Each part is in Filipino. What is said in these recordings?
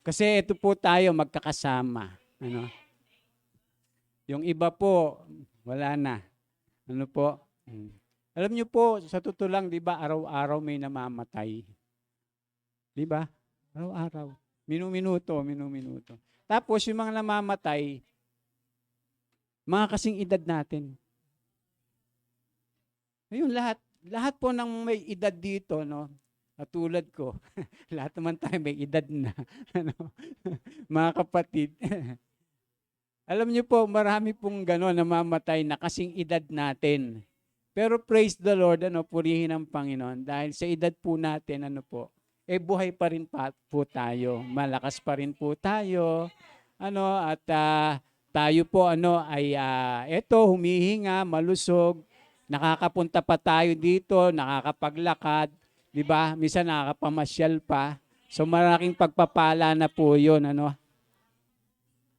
Kasi ito po tayo magkakasama. Ano? Yung iba po, wala na. Ano po? Alam niyo po, sa totoo lang, di ba, araw-araw may namamatay. Di ba? Araw-araw. Minuminuto. Tapos yung mga namamatay, mga kasing edad natin. Ayun, lahat po ng may edad dito, no? Katulad ko, lahat naman tayo may edad na. Ano? Mga kapatid. Alam niyo po, marami pong gano'n namamatay na kasing edad natin. Pero praise the Lord, purihin ang Panginoon. Dahil sa edad po natin, buhay pa rin po tayo. Malakas pa rin po tayo. At tayo po, humihinga, malusog. Nakakapunta pa tayo dito, nakakapaglakad. Di ba? Minsan nakakapamasyal pa. So malaking pagpapala na po yun,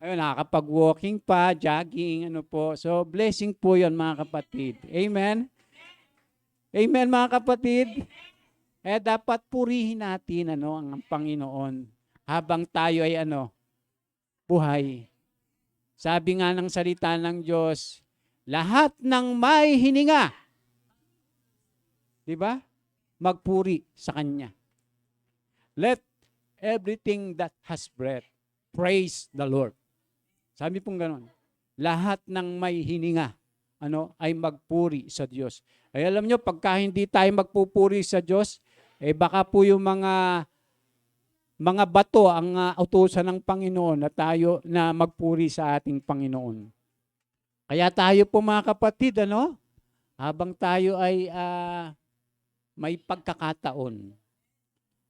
Ayun, nakakapag-walking pa, jogging, po. So, blessing po yon mga kapatid. Amen? Amen, mga kapatid? Dapat purihin natin, ang Panginoon habang tayo ay, buhay. Sabi nga ng salita ng Diyos, lahat ng may hininga, di ba? Magpuri sa Kanya. Let everything that has breath praise the Lord. Sabi pong gano'n. Lahat ng may hininga, ay magpuri sa Diyos. Ay alam nyo, pagka hindi tayo magpupuri sa Diyos, baka po yung mga bato ang utusan ng Panginoon na na magpuri sa ating Panginoon. Kaya tayo po mga kapatid, habang tayo ay may pagkakataon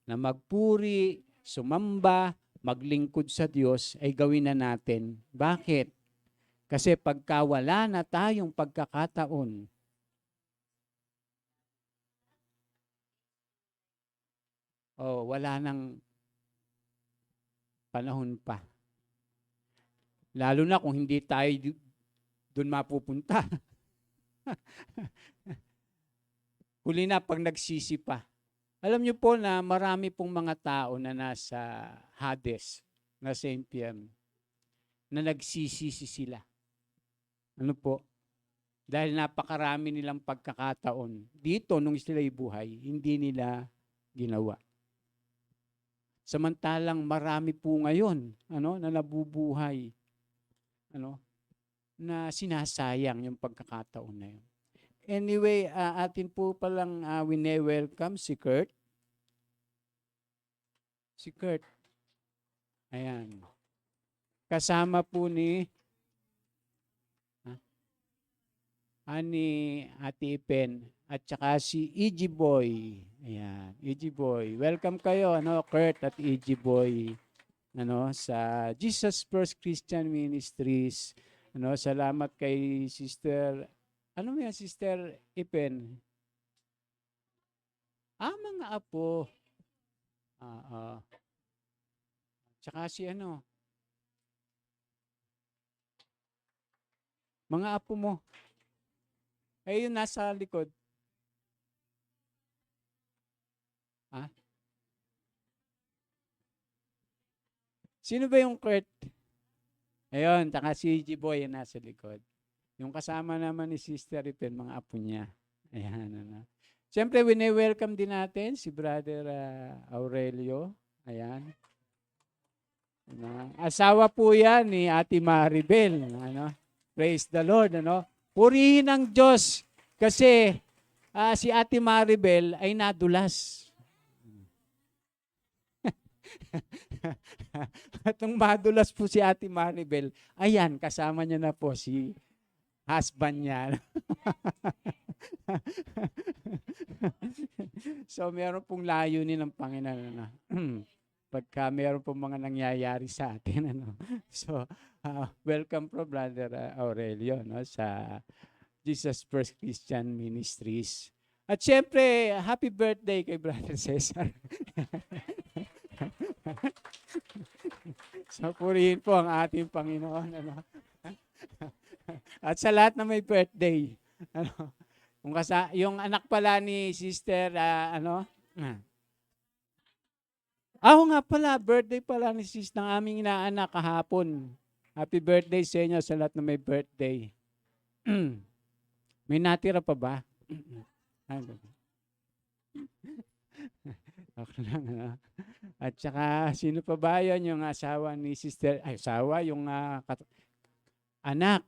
na magpuri, sumamba, maglingkod sa Diyos, ay gawin na natin. Bakit? Kasi pagka wala na tayong pagkakataon, wala nang panahon pa. Lalo na kung hindi tayo doon mapupunta. Huli na pag nagsisi pa. Alam niyo po na marami pong mga tao na nasa Hades, nasa impyerno, na nagsisisi sila. Ano po? Dahil napakarami nilang pagkakataon. Dito, nung sila'y buhay, hindi nila ginawa. Samantalang marami po ngayon, na nabubuhay, na sinasayang yung pagkakataon na yun. Anyway, atin po palang wine-welcome si Kurt. Si Kurt. Ayan. Kasama po ni Ate Ipen at saka si EG Boy. Ayan, EG Boy. Welcome kayo, Kurt at EG Boy, sa Jesus First Christian Ministries. Salamat kay Sister. Ano mo yan, Sister Ipen? Mga apo. Tsaka si mga apo mo. Yun nasa likod. Sino ba yung Kurt? Ayun, tsaka si G-Boy yung nasa likod. Yung kasama naman ni Sister Ipen, mga apo niya. Ayan, Siyempre, wine-welcome din natin si Brother Aurelio. Ayan. Asawa po yan ni Ate Maribel. Praise the Lord. Purihin ang Diyos kasi si Ate Maribel ay nadulas. At nung madulas po si Ate Maribel, ayan, kasama niya na po si husband niya. So, meron pong layunin ng Panginoon. Pagka meron pong mga nangyayari sa atin. So, welcome po, Brother Aurelio, sa Jesus First Christian Ministries. At syempre, happy birthday kay Brother Cesar. So, purihin po ang ating Panginoon. At sa lahat na may birthday. Yung anak pala ni Sister, Ako nga pala, birthday pala ni sis ng aming inaanak kahapon. Happy birthday sa inyo sa lahat na may birthday. May natira pa ba? Ano? Okay lang, ano? At saka, sino pa ba yun? Yung asawa ni sister, ay, asawa, yung anak,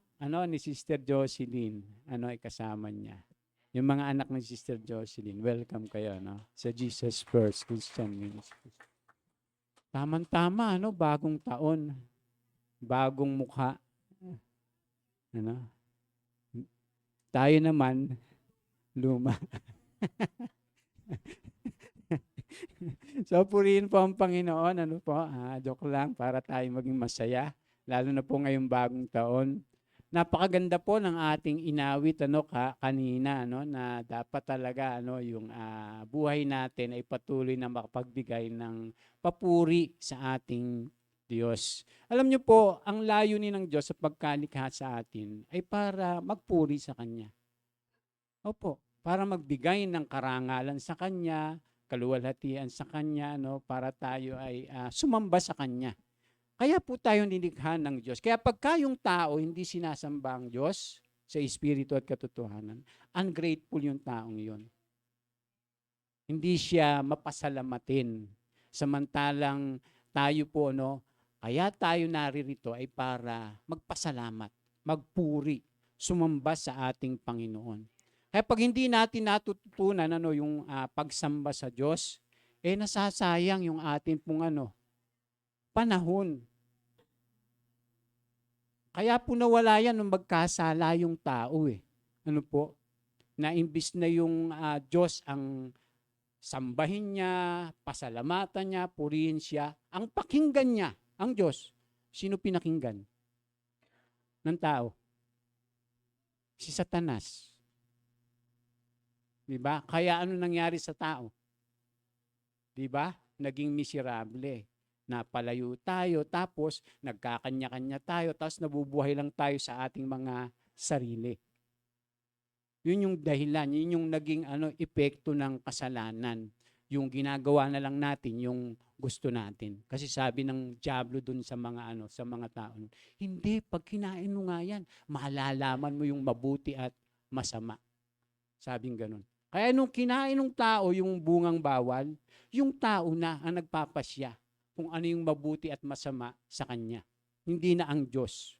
ni Sister Jocelyn. Ay kasama niya. Yung mga anak ni Sister Jocelyn, welcome kayo, sa Jesus First Christian Ministry. Tama-tama, bagong taon. Bagong mukha. Tayo naman, luma. So, purihin po ang Panginoon. Joke lang, para tayo maging masaya. Lalo na po ngayong bagong taon. Napakaganda po ng ating inawit kanina, na dapat talaga yung buhay natin ay patuloy na makapagbigay ng papuri sa ating Diyos. Alam niyo po, ang layunin ng Diyos sa pagkalikha sa atin ay para magpuri sa Kanya. Opo, para magbigay ng karangalan sa Kanya, kaluwalhatian sa Kanya, para tayo ay sumamba sa Kanya. Kaya po tayo nilikha ng Diyos. Kaya pagka yung tao hindi sinasamba ang Diyos sa espiritu at katotohanan, ungrateful yung taong yun. Hindi siya mapasalamatin. Samantalang tayo po, kaya tayo naririto ay para magpasalamat, magpuri, sumamba sa ating Panginoon. Kaya pag hindi natin natututunan yung pagsamba sa Diyos, nasasayang yung ating pong panahon. Kaya po nawala yan nung magkasala yung tao na imbis na yung Diyos ang sambahin niya, pasalamatan niya, purihin siya, ang pakinggan niya, ang Diyos. Sino pinakinggan? Ng tao. Si Satanas. Diba? Kaya ano nangyari sa tao? Diba? Naging miserable. Napalayo tayo, tapos nagkakanya-kanya tayo, tapos nabubuhay lang tayo sa ating mga sarili. Yun yung dahilan, yun yung naging epekto ng kasalanan. Yung ginagawa na lang natin yung gusto natin. Kasi sabi ng diablo dun sa mga tao, hindi, pag kinain mo nga yan, malalaman mo yung mabuti at masama. Sabing ganun. Kaya nung kinain ng tao yung bungang bawal, yung tao na ang nagpapasya kung ano yung mabuti at masama sa kanya. Hindi na ang Diyos.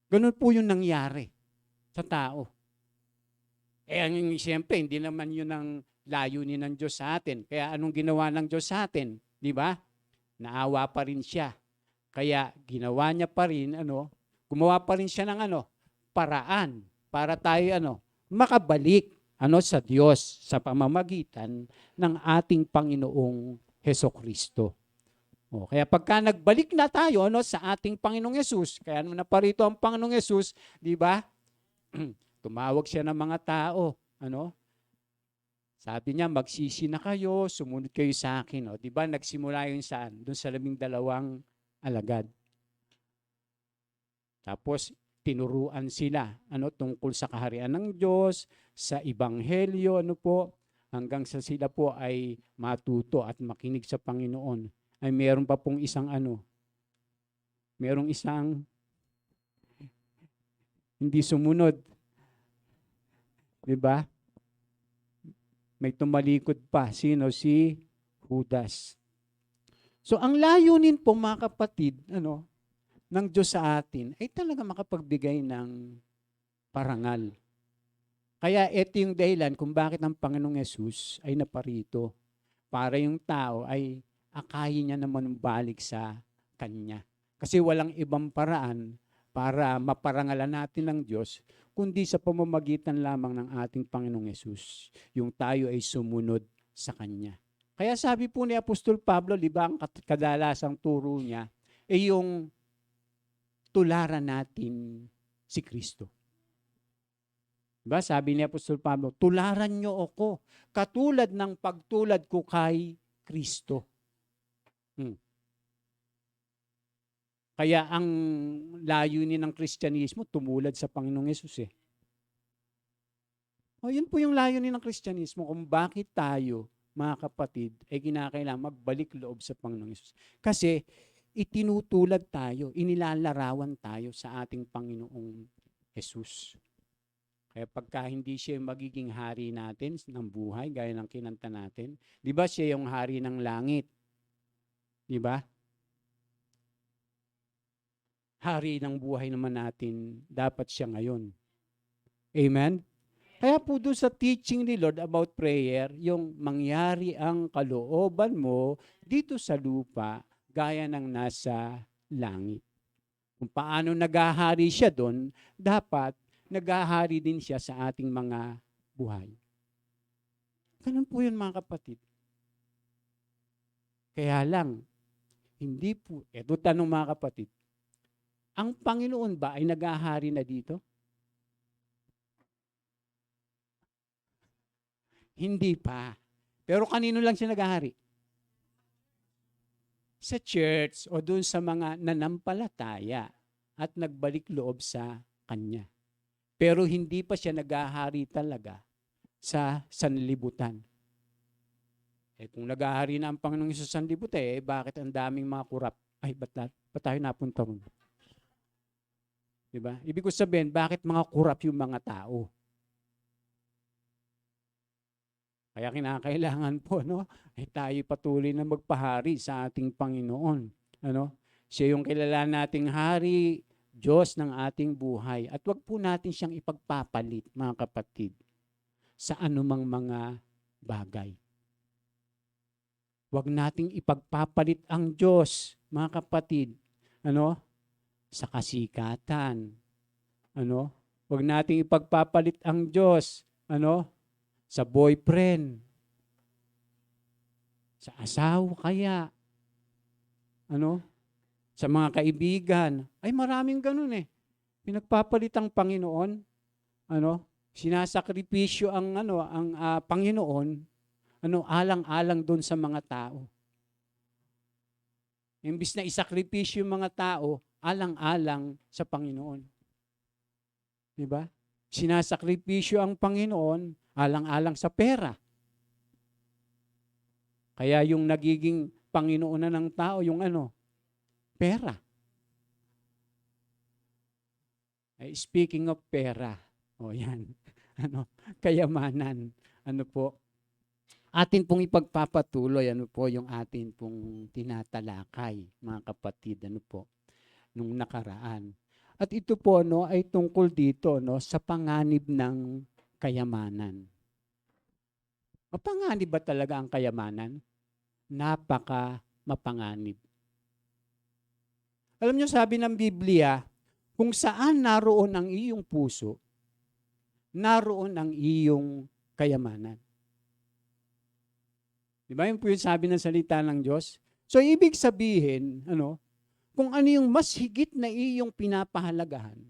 Ganun po yung nangyari sa tao. Siyempre, hindi naman yun ang layunin ng Diyos sa atin. Kaya anong ginawa ng Diyos sa atin? Di ba? Naawa pa rin siya. Kaya ginawa niya pa rin, gumawa pa rin siya ng paraan para tayo makabalik sa Diyos sa pamamagitan ng ating Panginoong Hesukristo. Kaya pagka nagbalik na tayo sa ating Panginoong Yesus, kaya nung naparito ang Panginoong Yesus, di ba? Tumawag siya ng mga tao. Sabi niya, magsisi na kayo, sumunod kayo sa akin. Di ba? Nagsimula yun saan? Doon sa 12 alagad. Tapos, tinuruan sila tungkol sa kaharian ng Diyos, sa Ebanghelyo, hanggang sa sila po ay matuto at makinig sa Panginoon. Ay meron pa pong isang merong isang hindi sumunod. Diba? May tumalikod pa. Sino? Si Judas. So ang layunin po mga kapatid, ng Diyos sa atin ay talaga makapagbigay ng parangal. Kaya ito yung dahilan kung bakit ang Panginoong Yesus ay naparito. Para yung tao ay akayin niya naman balik sa Kanya. Kasi walang ibang paraan para maparangalan natin ng Diyos, kundi sa pamamagitan lamang ng ating Panginoong Yesus. Yung tayo ay sumunod sa Kanya. Kaya sabi po ni Apostol Pablo, di ba, ang kadalasang turo niya, yung tularan natin si Kristo. Diba? Sabi ni Apostol Pablo, tularan niyo ako, katulad ng pagtulad ko kay Kristo. Kaya ang layunin ng Kristyanismo, tumulad sa Panginoong Yesus yun po yung layunin ng Kristyanismo, kung bakit tayo mga kapatid, ay kinakailangan magbalik loob sa Panginoong Hesus. Kasi itinutulad tayo, inilalarawan tayo sa ating Panginoong Hesus. Kaya pagka hindi siya yung magiging hari natin ng buhay, gaya ng kinanta natin, di ba siya yung hari ng langit? Di ba? Hari ng buhay naman natin, dapat siya ngayon. Amen? Kaya po doon sa teaching ni Lord about prayer, yung mangyari ang kalooban mo dito sa lupa, gaya ng nasa langit. Kung paano naghahari siya doon, dapat naghahari din siya sa ating mga buhay. Ganun po yun mga kapatid. Kaya lang, hindi po, eto tanong mga kapatid, ang Panginoon ba ay naghahari na dito? Hindi pa. Pero kanino lang siya naghahari? Sa church o doon sa mga nanampalataya at nagbalik loob sa Kanya. Pero hindi pa siya naghahari talaga sa sanlibutan. Kung naghahari na ang Panginoong Hesus sa sanlibutan, bakit ang daming mga kurap? Ay, ba't tayo napunta mo? Diba? Ibig ko sabihin, bakit mga kurap yung mga tao? Kaya kinakailangan po, no, ay tayo patuloy na magpahari sa ating Panginoon. Ano? Siya yung kilala nating hari, Diyos ng ating buhay. At wag po natin siyang ipagpapalit, mga kapatid, sa anumang mga bagay. Wag nating ipagpapalit ang Diyos, mga kapatid, ano, sa kasikatan. Ano? Wag nating ipagpapalit ang Diyos, ano, sa boyfriend, sa asawa kaya, ano, sa mga kaibigan. Ay maraming ganun eh. Pinagpapalit ang Panginoon, ano, sinasakripisyo ang Panginoon, ano, alang-alang doon sa mga tao. Imbis na isakripisyo yung mga tao, alang-alang sa Panginoon. Di ba? Sinasakripisyo ang Panginoon, alang-alang sa pera. Kaya yung nagiging Panginoon na ng tao, yung pera. Speaking of pera, yan, kayamanan, atin pong ipagpapatuloy, yung atin pong tinatalakay, mga kapatid, nung nakaraan. At ito po, ay tungkol dito, sa panganib ng kayamanan. Mapanganib ba talaga ang kayamanan? Napaka mapanganib. Alam niyo, sabi ng Biblia, kung saan naroon ang iyong puso, naroon ang iyong kayamanan. Di ba? Yun po yung sabi ng salita ng Diyos. So, ibig sabihin, kung ano yung mas higit na iyong pinapahalagahan,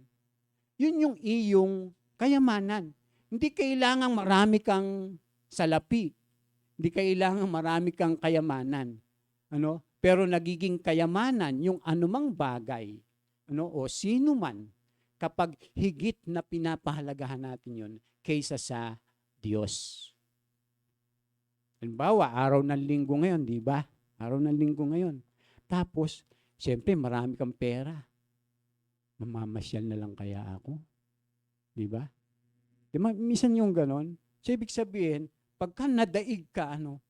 yun yung iyong kayamanan. Hindi kailangang marami kang salapi. Hindi kailangang marami kang kayamanan. Pero nagiging kayamanan yung anumang bagay, o sino man, kapag higit na pinapahalagahan natin yun kaysa sa Diyos. Halimbawa, araw ng linggo ngayon, di ba? Araw ng linggo ngayon. Tapos, siyempre, marami kang pera. Mamamasyal na lang kaya ako? Di ba? Minsan yung ganon. So, ibig sabihin, pagka nadaig ka, ng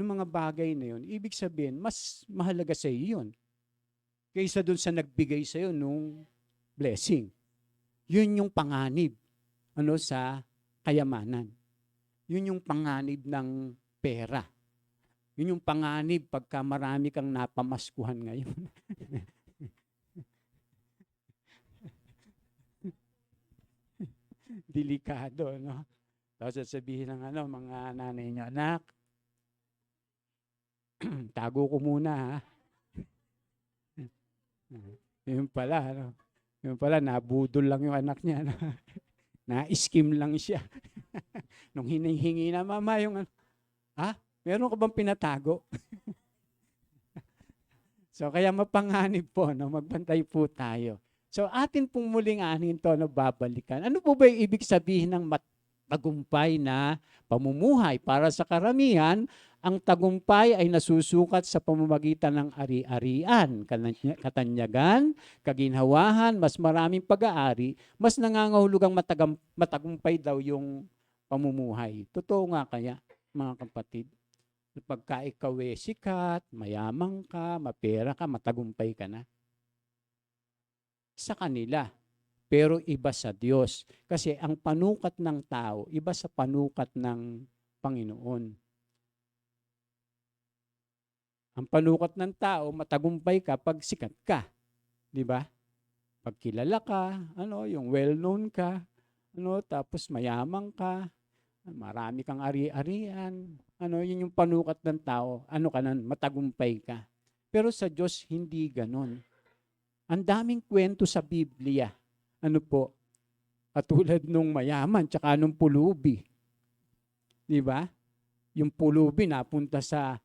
mga bagay na yun, ibig sabihin, mas mahalaga sa iyo yun. Kaysa dun sa nagbigay sa iyo nung blessing. Yun yung panganib, sa kayamanan. Yun yung panganib ng pera. Yun yung panganib pagka marami kang napamaskuhan ngayon. Delikado, no? Tapos sasabihin ng mga nanay niyo, anak, tago ko muna, ha? Yun pala, Yun pala, nabudol lang yung anak niya. Na-skim lang siya. Nung hinihingi na mama yung, meron ka bang pinatago? So, kaya mapanganib po, magbantay po tayo. So, atin pong muling anin to, babalikan. Ano po ba yung ibig sabihin ng tagumpay na pamumuhay. Para sa karamihan, ang tagumpay ay nasusukat sa pamamagitan ng ari-arian, katanyagan, kaginhawahan, mas maraming pag-aari, mas nangangahulugang matagumpay daw yung pamumuhay. Totoo nga kaya, mga kapatid? Pagka ikaw sikat, mayamang ka, mapera ka, matagumpay ka na. Sa kanila. Pero iba sa Diyos. Kasi ang panukat ng tao, iba sa panukat ng Panginoon. Ang panukat ng tao, matagumpay ka pag sikat ka. Di ba? Pag kilala ka, yung well-known ka, tapos mayamang ka, marami kang ari-arian, yun yung panukat ng tao, matagumpay ka. Pero sa Diyos, hindi ganon. Ang daming kwento sa Biblia. Katulad nung mayaman, tsaka nung pulubi. Di ba? Yung pulubi napunta sa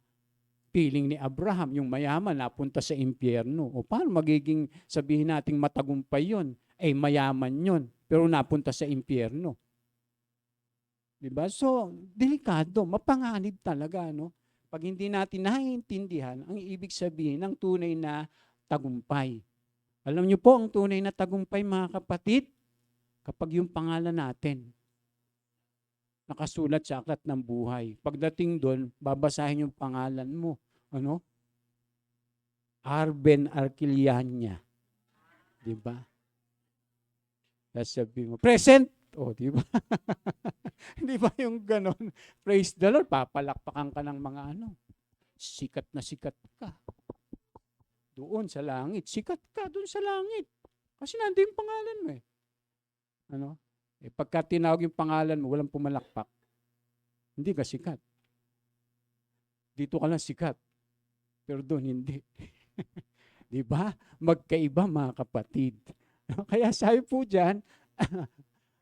piling ni Abraham, yung mayaman napunta sa impyerno. O paano magiging sabihin nating matagumpay yun? Mayaman yun, pero napunta sa impyerno. Di ba? So, delikado, mapanganib talaga, Pag hindi natin naiintindihan, ang ibig sabihin ng tunay na tagumpay. Alam niyo po, ang tunay na tagumpay, mga kapatid, kapag yung pangalan natin nakasulat sa aklat ng buhay. Pagdating doon, babasahin yung pangalan mo. Arben Arquillania. Di ba? Sabi mo, present! Di ba? Di ba yung ganon? Praise the Lord, papalakpakan ka ng mga sikat na sikat ka. Doon sa langit. Sikat ka doon sa langit. Kasi nandun yung pangalan mo pagka tinawag yung pangalan mo, walang pumalakpak. Hindi ka sikat. Dito ka lang sikat. Pero doon hindi. Di ba? Magkaiba, mga kapatid. Kaya sabi po dyan,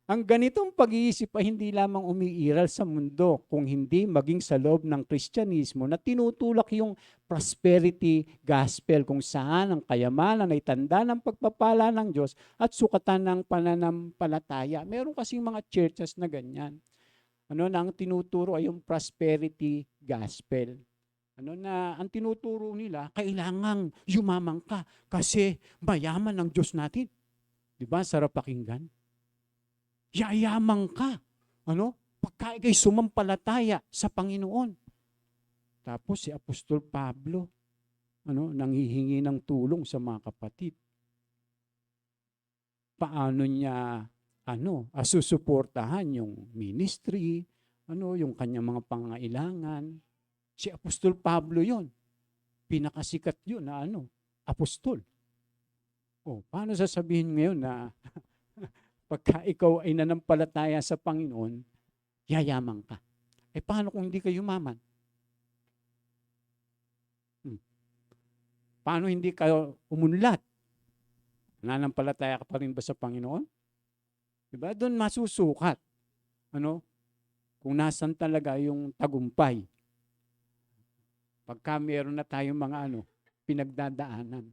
ang ganitong pag-iisip ay hindi lamang umiiral sa mundo, kung hindi maging sa loob ng Kristyanismo na tinutulak yung prosperity gospel, kung saan ang kayamanan ay tanda ng pagpapala ng Diyos at sukatan ng pananampalataya. Meron kasing mga churches na ganyan. Na ang tinuturo ay yung prosperity gospel. Na ang tinuturo nila, kailangang yumamang ka kasi mayaman ng Diyos natin. Di ba? Sarap pakinggan. Yayamang ka. Pagka ikay sumampalataya sa Panginoon. Tapos si Apostol Pablo, nanghihingi ng tulong sa mga kapatid. Paano niya, susuportahan yung ministry, yung kanyang mga pangailangan. Si Apostol Pablo yon. Pinakasikat yun na apostol. Paano sasabihin ngayon na pagka ikaw ay nanampalataya sa Panginoon, yayamang ka. Paano kung hindi ka yumaman? Paano hindi ka umunlad? Nanampalataya ka pa rin ba sa Panginoon? Diba? Doon masusukat. Kung nasan talaga yung tagumpay. Pagka meron na tayong mga pinagdadaanan.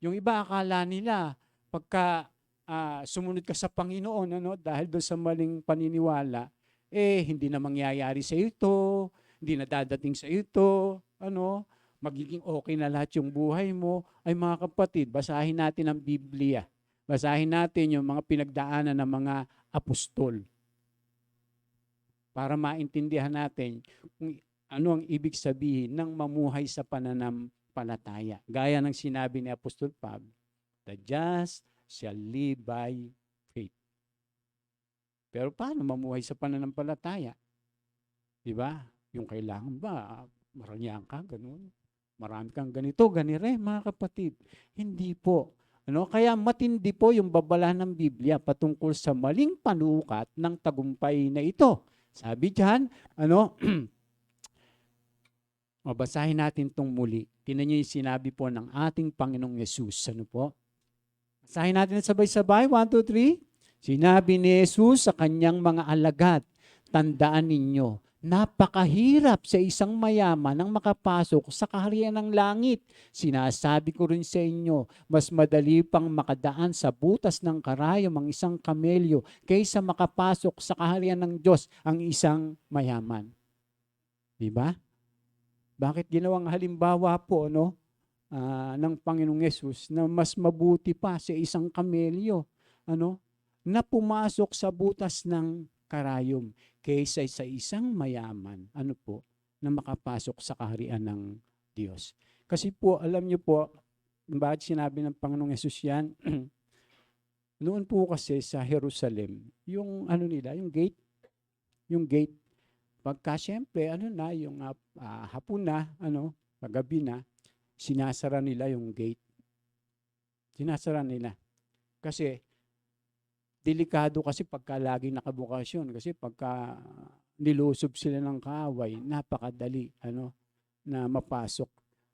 Yung iba akala nila, pagka sumunod ka sa Panginoon, dahil doon sa maling paniniwala, hindi na mangyayari sa ito, hindi na dadating sa ito, magiging okay na lahat yung buhay mo. Ay mga kapatid, basahin natin ang Biblia. Basahin natin yung mga pinagdaanan ng mga apostol. Para maintindihan natin kung ano ang ibig sabihin ng mamuhay sa pananampalataya. Gaya ng sinabi ni Apostol Pablo, the just shall live by faith. Pero paano mamuhay sa pananampalataya? Diba? Yung kailangan ba, marangyang ka, ganun. Marami kang ganito, ganire, mga kapatid. Hindi po. Kaya matindi po yung babala ng Biblia patungkol sa maling panukat ng tagumpay na ito. Sabi dyan, basahin natin itong muli. Tingnan niyo yung sinabi po ng ating Panginoong Yesus. Basahin natin sabay-sabay. 1, 2, 3. Sinabi ni Jesus sa kanyang mga alagad, tandaan ninyo Napakahirap sa isang mayaman ang makapasok sa kaharian ng langit. Sinasabi ko rin sa inyo, mas madali pang makadaan sa butas ng karayom ang isang kamelyo kaysa makapasok sa kaharian ng Diyos ang isang mayaman. Di ba? Bakit ginawang halimbawa po ng Panginoong Yesus na mas mabuti pa sa isang kamelyo na pumasok sa butas ng karayom kaysa sa isang mayaman na makapasok sa kaharian ng Diyos. Kasi po, alam niyo po, bakit sinabi ng Panginoong Yesus yan? Noon po kasi sa Jerusalem, yung gate, pagka siyempre, hapon na, paggabi na, sinasara nila yung gate. Sinasara nila. Kasi, delikado kasi pagka lagi nakabukas yun. Kasi pagka nilusob sila ng kaaway, napakadali na mapasok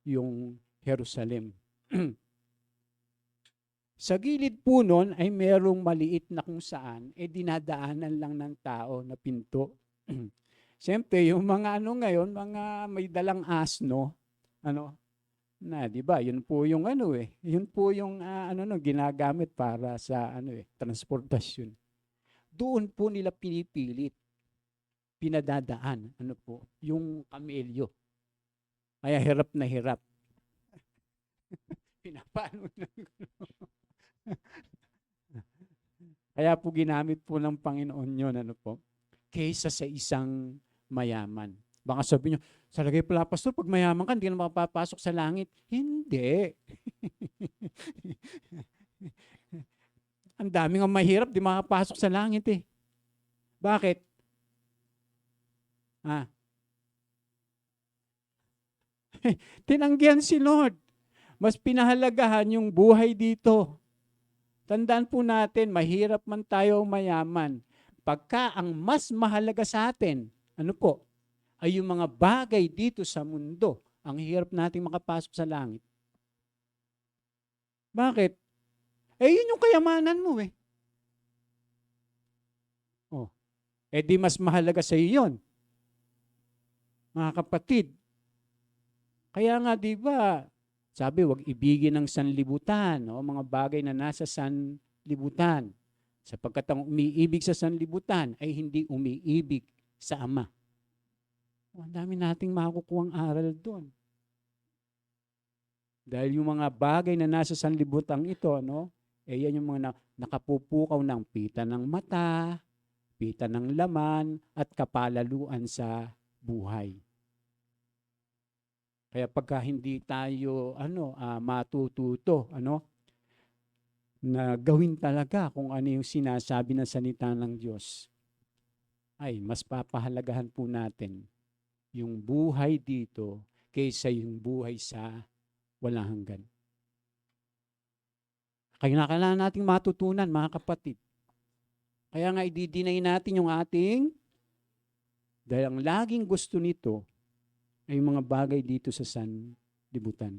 yung Jerusalem. Sa gilid po nun ay merong maliit na kung saan dinadaanan lang ng tao na pinto. Siyempre, yung mga ngayon, mga may dalang asno, na, di ba? Yun po yung Yun po yung ginagamit para sa transportasyon. Doon po nila pinipilit, pinadadaan, yung kamelyo. Kaya hirap na hirap. Pinapano na. Kaya po ginamit po ng Panginoon yun, kaysa sa isang mayaman. Baka sabi nyo, sa lagay pala, pastor, pag mayaman ka, hindi ka na makapapasok sa langit. Hindi. Ang dami nga mahirap, di makapasok sa langit eh. Bakit? Tinanggihan si Lord. Mas pinahalagahan yung buhay dito. Tandaan po natin, mahirap man tayo mayaman. Pagka ang mas mahalaga sa atin, ay yung mga bagay dito sa mundo, ang hirap nating makapasok sa langit. Bakit? Yun yung kayamanan mo eh. Di mas mahalaga sa iyo yun. Mga kapatid. Kaya nga, di ba, sabi, wag ibigin ng sanlibutan, mga bagay na nasa sanlibutan. Sapagkat ang umiibig sa sanlibutan ay hindi umiibig sa Ama. Ang dami nating makukuhang aral doon. Dahil yung mga bagay na nasa sanlibutan ito, yan yung mga nakapupukaw ng pita ng mata, pita ng laman, at kapalaluan sa buhay. Kaya pagka hindi tayo matututo, na gawin talaga kung ano yung sinasabi ng salita ng Diyos, ay mas papahalagahan po natin yung buhay dito kaysa yung buhay sa walang hanggan. Kaya kailangan nating matutunan, mga kapatid. Kaya nga i-deny natin yung ating, dahil ang laging gusto nito ay yung mga bagay dito sa sanlibutan.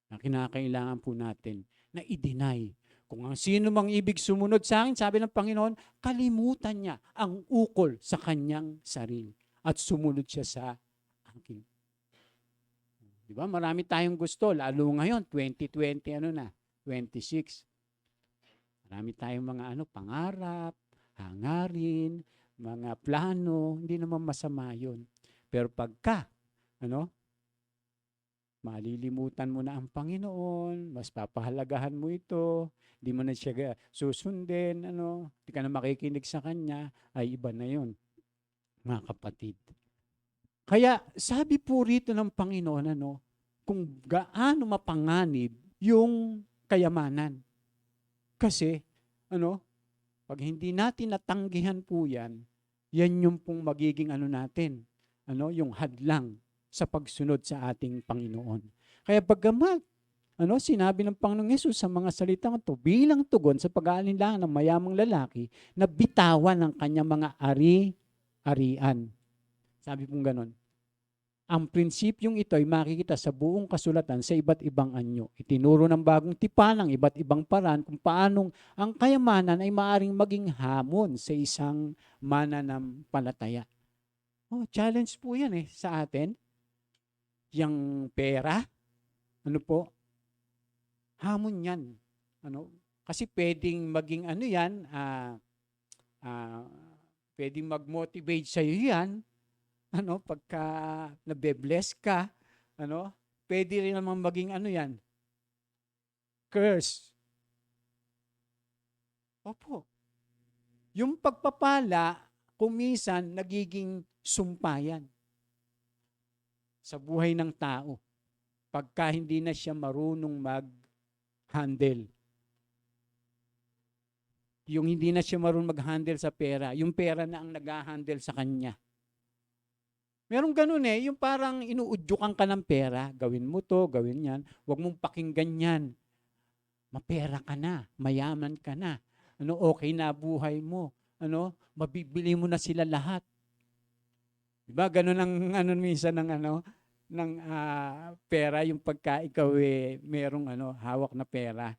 Na kinakailangan po natin na i-deny. Kung ang sino mang ibig sumunod sa akin, sabi ng Panginoon, kalimutan niya ang ukol sa kanyang sarili at sumunod siya sa akin. Di ba? Marami tayong gusto, lalo ngayon, 2020, 26. Marami tayong mga pangarap, hangarin, mga plano, hindi naman masama yun. Pero pagka, malilimutan mo na ang Panginoon, mas papahalagahan mo ito, di mo na siya susundin, di ka na makikinig sa Kanya, ay iba na yun, mga kapatid. Kaya sabi po rito ng Panginoon, kung gaano mapanganib yung kayamanan. Kasi, pag hindi natin natanggihan po yan yung pong magiging natin, yung hadlang sa pagsunod sa ating Panginoon. Kaya bagamat, sinabi ng Panginoong Yesus sa mga salitang ito, bilang tugon sa pag-aalinlangan ng mayamang lalaki na bitawan ng kanyang mga ari-arian. Sabi pong ganon. Ang prinsipyong ito ay makikita sa buong kasulatan sa iba't ibang anyo. Itinuro ng bagong tipan ng iba't ibang paraan kung paanong ang kayamanan ay maaring maging hamon sa isang mananampalataya. Challenge po yan sa atin. Yang pera, ano po, hamon yan. Kasi pwedeng maging yan, pwedeng mag-motivate sa'yo yan, pagka nabe-bless ka, pwede rin naman maging yan, curse. Opo. Yung pagpapala, kung minsan, nagiging sumpayan sa buhay ng tao pagka hindi na siya marunong mag-handle. Yung hindi na siya marunong mag-handle sa pera, yung pera na ang nag-handle sa kanya. Merong ganun yung parang inuudyukan ka ng pera, gawin mo to, gawin yan, huwag mong pakinggan yan. Mapera ka na, mayaman ka na, okay na buhay mo, mabibili mo na sila lahat. Diba? Ganun ang minsan ng pera, yung pagka ikaw merong hawak na pera.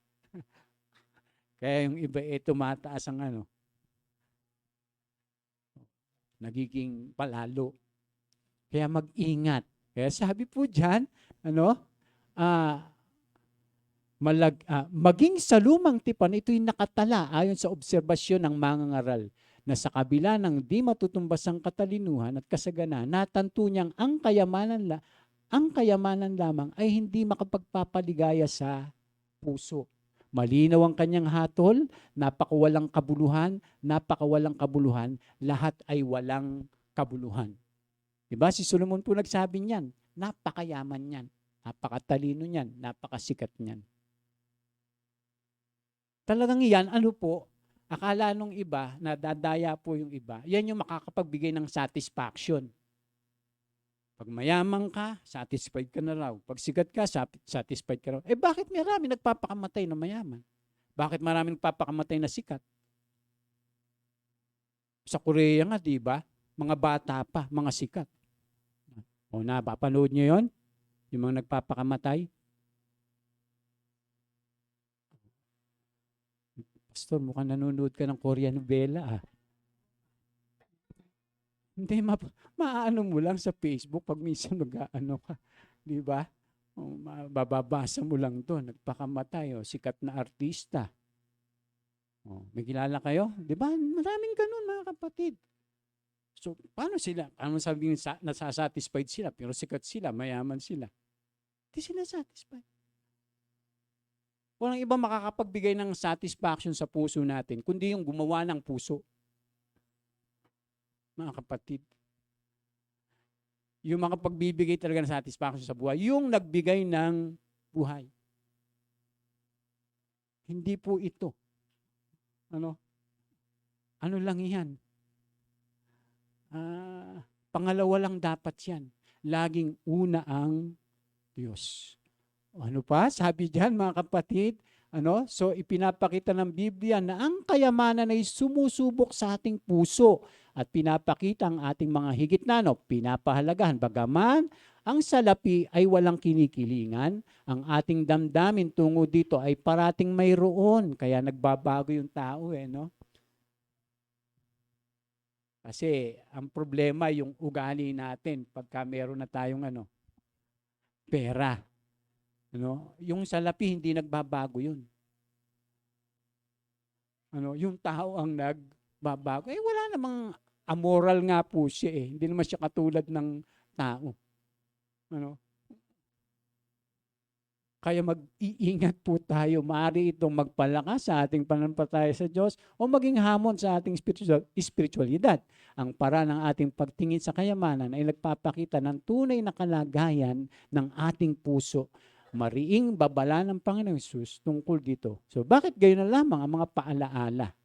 Kaya yung iba tumataas ang nagiging palalo. Kaya mag-ingat. Kaya sabi po diyan, maging sa lumang tipan, ito'y nakatala ayon sa obserbasyon ng mangangaral na sa kabila ng di matutumbas ang katalinuhan at kasagana, natanto niyang ang kayamanan lamang ay hindi makapagpapaligaya sa puso. Malinaw ang kanyang hatol, napakawalang kabuluhan, lahat ay walang kabuluhan. Diba? Si Solomon po nagsabi niyan, napakayaman niyan, napakatalino niyan, napakasikat niyan. Talagang yan, akala nung iba, nadadaya po yung iba, yan yung makakapagbigay ng satisfaction. Pag mayaman ka, satisfied ka na raw. Pag sikat ka, satisfied ka raw. Bakit marami nagpapakamatay na mayaman? Bakit marami nagpapakamatay na sikat? Sa Korea nga, di ba? Mga bata pa, mga sikat. Napapanood nyo yun? Yung mga nagpapakamatay? Pastor, mukhang nanonood ka ng Korean novela Hindi, maano mo lang sa Facebook pag minsan mag-ano ka. Di ba? Bababasa mo lang doon. Nagpakamatay, sikat na artista. May kilala kayo? Di ba? Maraming ganun mga kapatid. So, paano sila? Paano sabihin nasasatisfied sila, pero sikat sila, mayaman sila? Hindi sila satisfied. Walang iba makakapagbigay ng satisfaction sa puso natin, kundi yung gumawa ng puso. Mga kapatid. Yung makapagbibigay talaga ng satisfaction sa buhay, yung nagbigay ng buhay. Hindi po ito. Ano lang yan? Pangalawa lang dapat yan. Laging una ang Diyos. Ano pa? Sabi diyan mga kapatid, so ipinapakita ng Biblia na ang kayamanan ay sumusubok sa ating puso at pinapakita ang ating mga higit na pinapahalagahan. Bagaman ang salapi ay walang kinikilingan, ang ating damdamin tungo dito ay parating mayroon, kaya nagbabago yung tao Kasi ang problema yung ugali natin pagka meron na tayong pera. Yung salapi hindi nagbabago yun. Yung tao ang nagbabago. Wala namang amoral nga po siya Hindi naman siya katulad ng tao. Kaya mag-iingat po tayo. Maaari itong magpalakas sa ating pananampalataya sa Diyos o maging hamon sa ating spiritualidad. Ang paraan ng ating pagtingin sa kayamanan ay nagpapakita ng tunay na kalagayan ng ating puso. Mariing babala ng Panginoong Hesus tungkol dito. So bakit gayon na lamang ang mga paalaala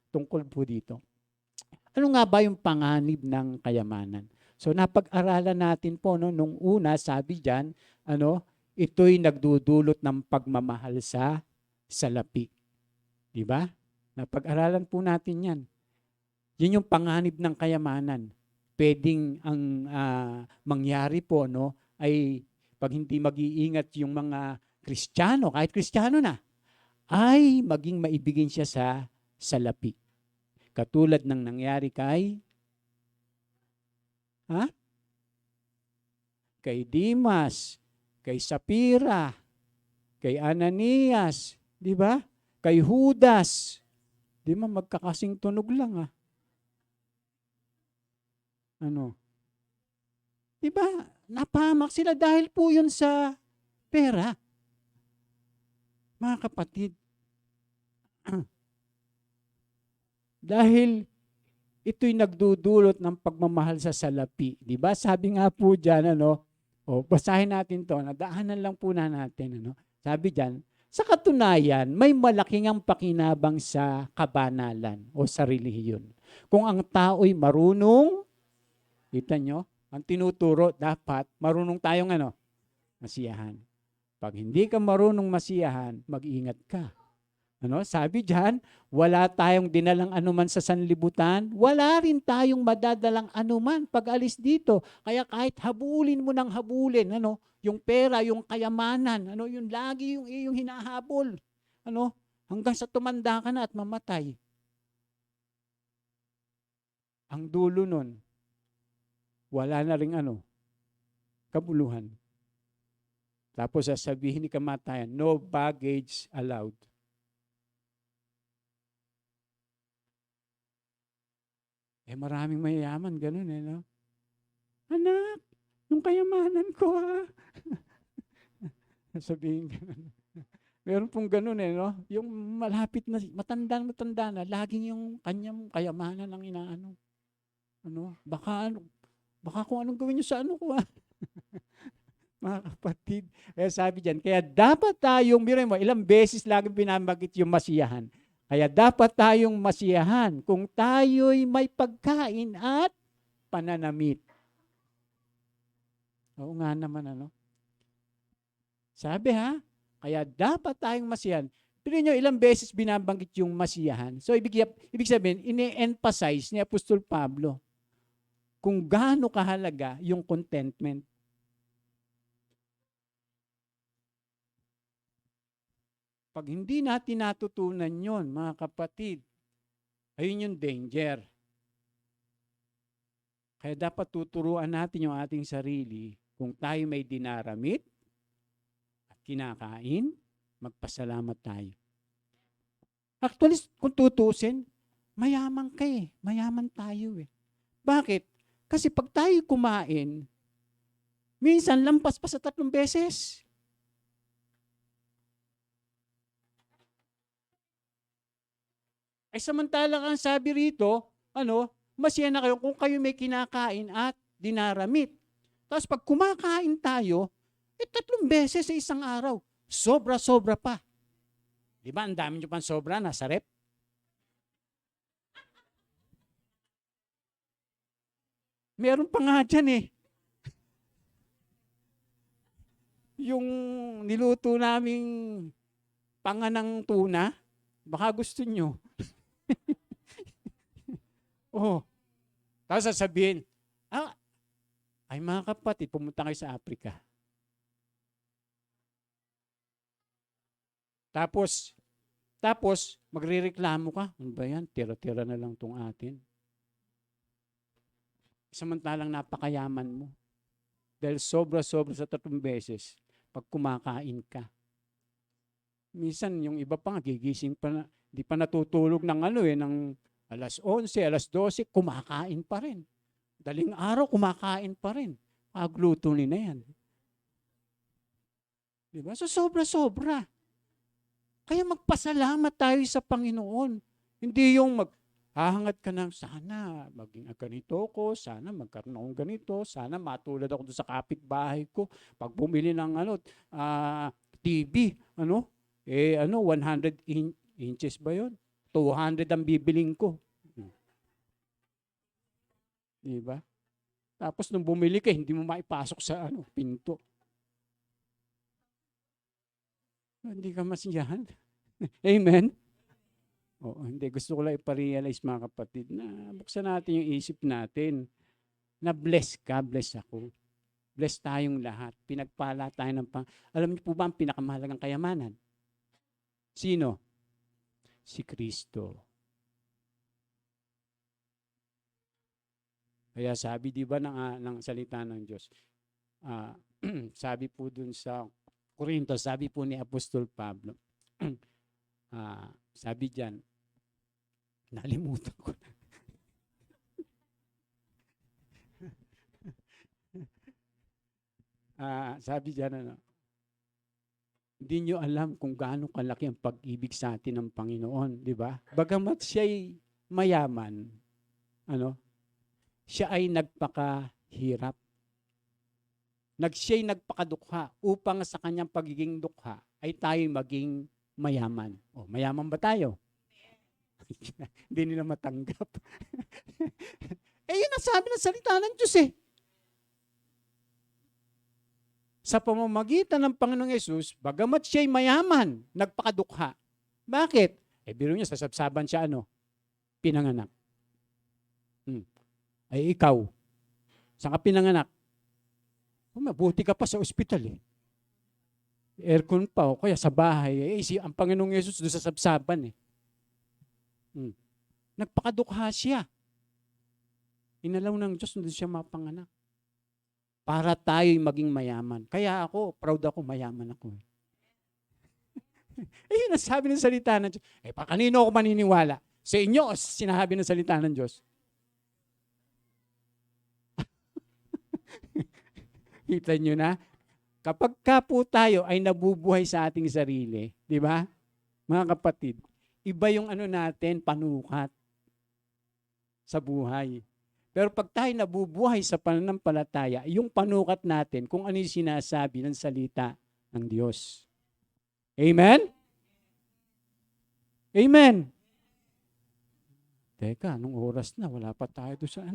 tungkol po dito? Ano nga ba yung panganib ng kayamanan? So napag-aralan natin po nung una, sabi diyan, ito'y nagdudulot ng pagmamahal sa salapi. Di ba? Napag-aralan po natin yan. Yun yung panganib ng kayamanan. pwedeng ang mangyari po, no, ay pag hindi mag-iingat yung mga Kristiyano, kahit Kristiyano na, ay maging maibigin siya sa salapi. Katulad ng nangyari kay Dimas, kay Sapira, kay Ananias, di ba? Kay Judas. Di ba magkakasing tunog lang Ano? Di ba? Napahamak sila dahil po yun sa pera. Mga kapatid. Dahil ito'y nagdudulot ng pagmamahal sa salapi. Di ba? Sabi nga po dyan, basahin natin to, nadaanan lang po natin, Sabi dyan, sa katunayan, may malaking ang pakinabang sa kabanalan o sa relihiyon. Kung ang tao'y marunong, kita nyo, ang tinuturo, dapat marunong tayong masiyahan. Pag hindi ka marunong masiyahan, mag-ingat ka. Sabi diyan, wala tayong dinalang anuman sa sanlibutan, wala rin tayong madadalang anuman pag alis dito. Kaya kahit habulin mo ng habulin, yung pera, yung kayamanan, yung lagi yung hinahabol, hanggang sa tumanda ka na at mamatay. Ang dulo nun, wala na ring kabuluhan. Tapos sasabihin ni kamatayan, no baggage allowed. Maraming mayayaman, ganun Anak, yung kayamanan ko Sabihin ganun. Meron pong ganun yung malapit na, matanda na, laging yung kanyang kayamanan ang inaano. Baka kung anong gawin nyo sa ko Mga kapatid. Kaya sabi dyan, kaya dapat tayong, mo, ilang beses laging binabagit yung masiyahan. Kaya dapat tayong masiyahan kung tayo'y may pagkain at pananamit. Oo nga naman, Sabi kaya dapat tayong masiyahan. Pero nyo, ilang beses binabanggit yung masiyahan. So, ibig sabihin, ini-emphasize ni Apostol Pablo kung gaano kahalaga yung contentment. Pag hindi natin natutunan yon, mga kapatid, ayun yung danger. Kaya dapat tuturuan natin yung ating sarili kung tayo may dinaramit at kinakain, magpasalamat tayo. Actually, kung tutusin, mayaman ka mayaman tayo Bakit? Kasi pag tayo kumain, minsan lampas pa sa 3 beses. Samantalang ang sabi rito, masaya na kayo kung kayo may kinakain at dinaramit. Tapos pag kumakain tayo, 3 beses sa isang araw. Sobra-sobra pa. Di ba? Ang dami nyo pang sobra, nasa rep. Meron pa nga dyan Yung niluto naming panganang tuna, baka gusto nyo. Tapos sasabihin, ay mga kapatid, pumunta kayo sa Africa. Tapos magrereklamo ka, ano ba yan? Tira-tira na lang tong atin. Samantalang napakayaman mo. Dahil sobra-sobra sa 3 beses, pag kumakain ka. Minsan, yung iba pa nga, gigising pa na, di pa natutulog ng ng alas 11, alas 12, kumakain pa rin. Daling araw, kumakain pa rin. Pagluto na yan. Diba? So, sobra-sobra. Kaya magpasalamat tayo sa Panginoon. Hindi yung hahangat ka ng, sana maging ganito ko, sana magkaroon akong ganito, sana matulad ako doon sa kapitbahay ko. Pag bumili ng TV, 100 inches ba yun? 200 ang bibiling ko. Diba? Tapos nung bumili ka, hindi mo maipasok sa pinto. Hindi ka masiyahan. Amen? Oo, hindi. Gusto ko lang iparealize mga kapatid na buksan natin yung isip natin. Na bless ka, bless ako. Bless tayong lahat. Pinagpala tayo ng Alam niyo po ba ang pinakamahalagang kayamanan? Sino? Si Kristo. Kaya sabi, di ba, ng salita ng Diyos, sabi po dun sa Corinto, sabi po ni Apostol Pablo, sabi diyan, nalimutan ko na. Sabi diyan, hindi nyo alam kung gaano kalaki ang pag-ibig sa atin ng Panginoon, di ba? Bagamat siya'y mayaman, siya ay nagpakahirap. Siya'y nagpakadukha upang sa kanyang pagiging dukha ay tayo maging mayaman. Mayaman ba tayo? Hindi nila matanggap. Yun ang sabi ng salita ng Diyos eh. Sa pamamagitan ng Panginoong Yesus, bagamat siya'y mayaman, nagpakadukha. Bakit? Biro niya, sasabsaban siya pinanganak. Ay ikaw, saan ka pinanganak? Mabuti ka pa sa ospital eh. Aircon pa o kaya sa bahay. Ang Panginoong Yesus doon sa sabsaban eh. Nagpakadukha siya. Inalaw ng Diyos doon siya mapanganak. Para tayo'y maging mayaman. Kaya ako, proud ako, mayaman ako. Yun ang sabi ng salita ng Diyos. Kanino ako maniniwala? Sa inyo o sinasabi ng salita ng Diyos? Kita nyo na? Kapag ka po tayo ay nabubuhay sa ating sarili, di ba? Mga kapatid, iba yung natin, panukat sa buhay. Pero pag tayo nabubuhay sa pananampalataya, yung panukat natin kung ano yung sinasabi ng salita ng Diyos. Amen? Amen. Teka, anong oras na? Wala pa tayo doon sa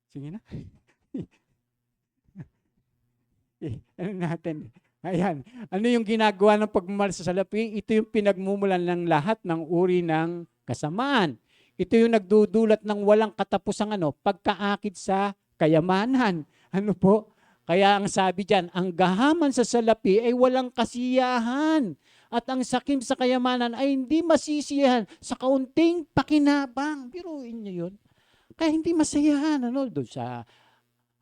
Sige na. Natin? Ayan. Ano yung ginagawa ng pagmamahal sa salapi? Ito yung pinagmumulan ng lahat ng uri ng kasamaan. Ito yung nagdudulot ng walang katapusang pagkaakit sa kayamanan. Po? Kaya ang sabi diyan, ang gahaman sa salapi ay walang kasiyahan. At ang sakim sa kayamanan ay hindi masisiyahan sa kaunting pakinabang. Biruin niyo yun. Kaya hindi masayahan. Doon sa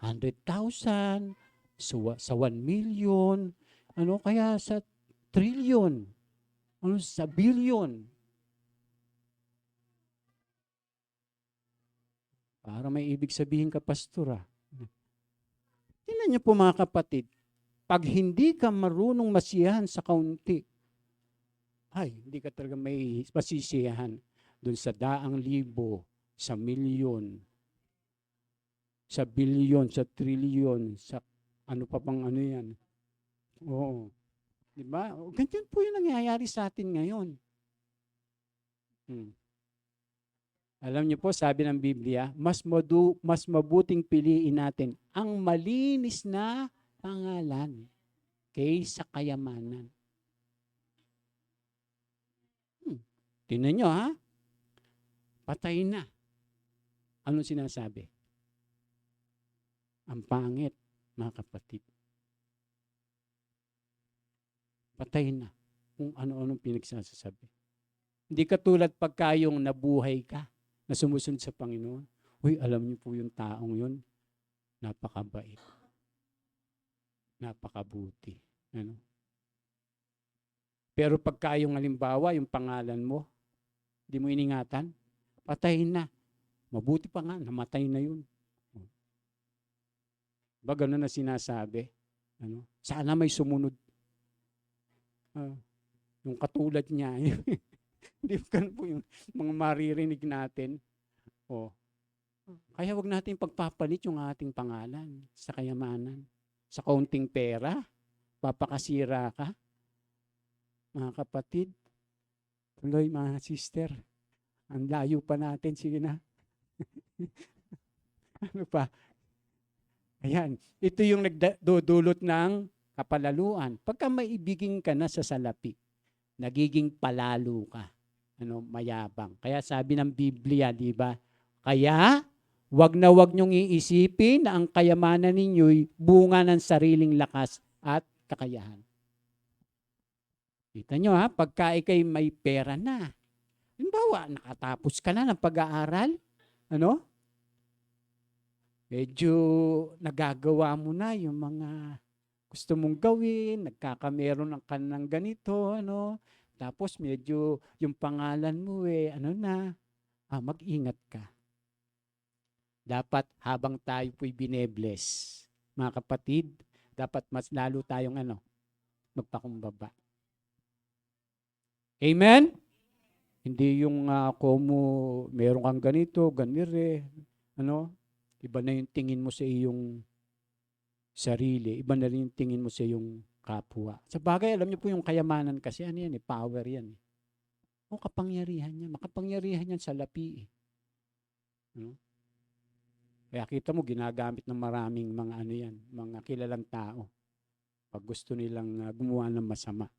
100,000, sa 1 million, kaya sa trillion, sa billion. Para may ibig sabihin ka, pastor. Tingnan niyo po mga kapatid, pag hindi ka marunong masiyahan sa kaunti, hindi ka talaga may masisiyahan doon sa 100,000, sa milyon, sa bilyon, sa trilyon, sa pa pang yan. Oo. Diba? Ganyan po yung nangyayari sa atin ngayon. Alam niyo po, sabi ng Biblia, mas mabuting piliin natin ang malinis na pangalan kaysa kayamanan. Tingnan niyo patay na. Anong sinasabi? Ang pangit, mga kapatid. Patay na kung ano-anong pinagsasasabi. Hindi katulad pagka yung nabuhay ka, na sumusunod sa Panginoon. Alam niyo po yung taong yun, napakabait. Napakabuti. Pero pagka yung halimbawa, yung pangalan mo, hindi mo iningatan, patay na. Mabuti pa nga, namatay na yun. Ba ganun na sinasabi? Sana may sumunod. Yung katulad niya, Hindi po yung mga maririnig natin. Kaya wag natin pagpapalit yung ating pangalan sa kayamanan. Sa kaunting pera, papakasira ka. Mga kapatid, tuloy mga sister, ang layo pa natin, sige na. Pa? Ayan, ito yung nagdudulot ng kapalaluan. Pagka maibigin ka na sa salapi, nagiging palalo ka. Mayabang. Kaya sabi ng Biblia, di ba? Kaya, Wag na wag niyong iisipin na ang kayamanan ninyo'y bunga ng sariling lakas at kakayahan. Kita nyo ha, pagka ikay may pera na. Halimbawa, nakatapos ka na ng pag-aaral, ano? Medyo nagagawa mo na yung mga gusto mong gawin, nagkakameron ng kanang ganito, ano? Tapos medyo yung pangalan mo mag-ingat ka. Dapat habang tayo po'y binebless, mga kapatid, dapat mas lalo tayong magpakumbaba. Amen? Hindi yung meron kang ganito, ganire, iba na yung tingin mo sa iyong sarili, iba na rin yung tingin mo sa iyong kapwa. Sa bagay, alam niyo po yung kayamanan kasi, power yan. O kapangyarihan yan, makapangyarihan yan sa lapi. Kaya kita mo, ginagamit ng maraming mga mga kilalang tao. Pag gusto nilang gumawa ng masama,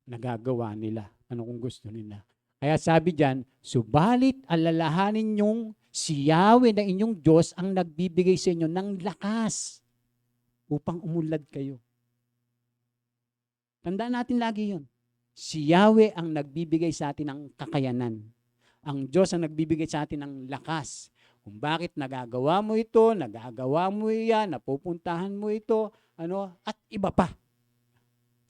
nagagawa nila kung gusto nila. Kaya sabi diyan, subalit alalahanin niyong si Yahweh na inyong Diyos ang nagbibigay sa inyo ng lakas upang umunlad kayo. Tandaan natin lagi yun. Si Yahweh ang nagbibigay sa atin ng kakayanan. Ang Diyos ang nagbibigay sa atin ng lakas. Kung bakit nagagawa mo ito, nagagawa mo yan, napupuntahan mo ito, at iba pa.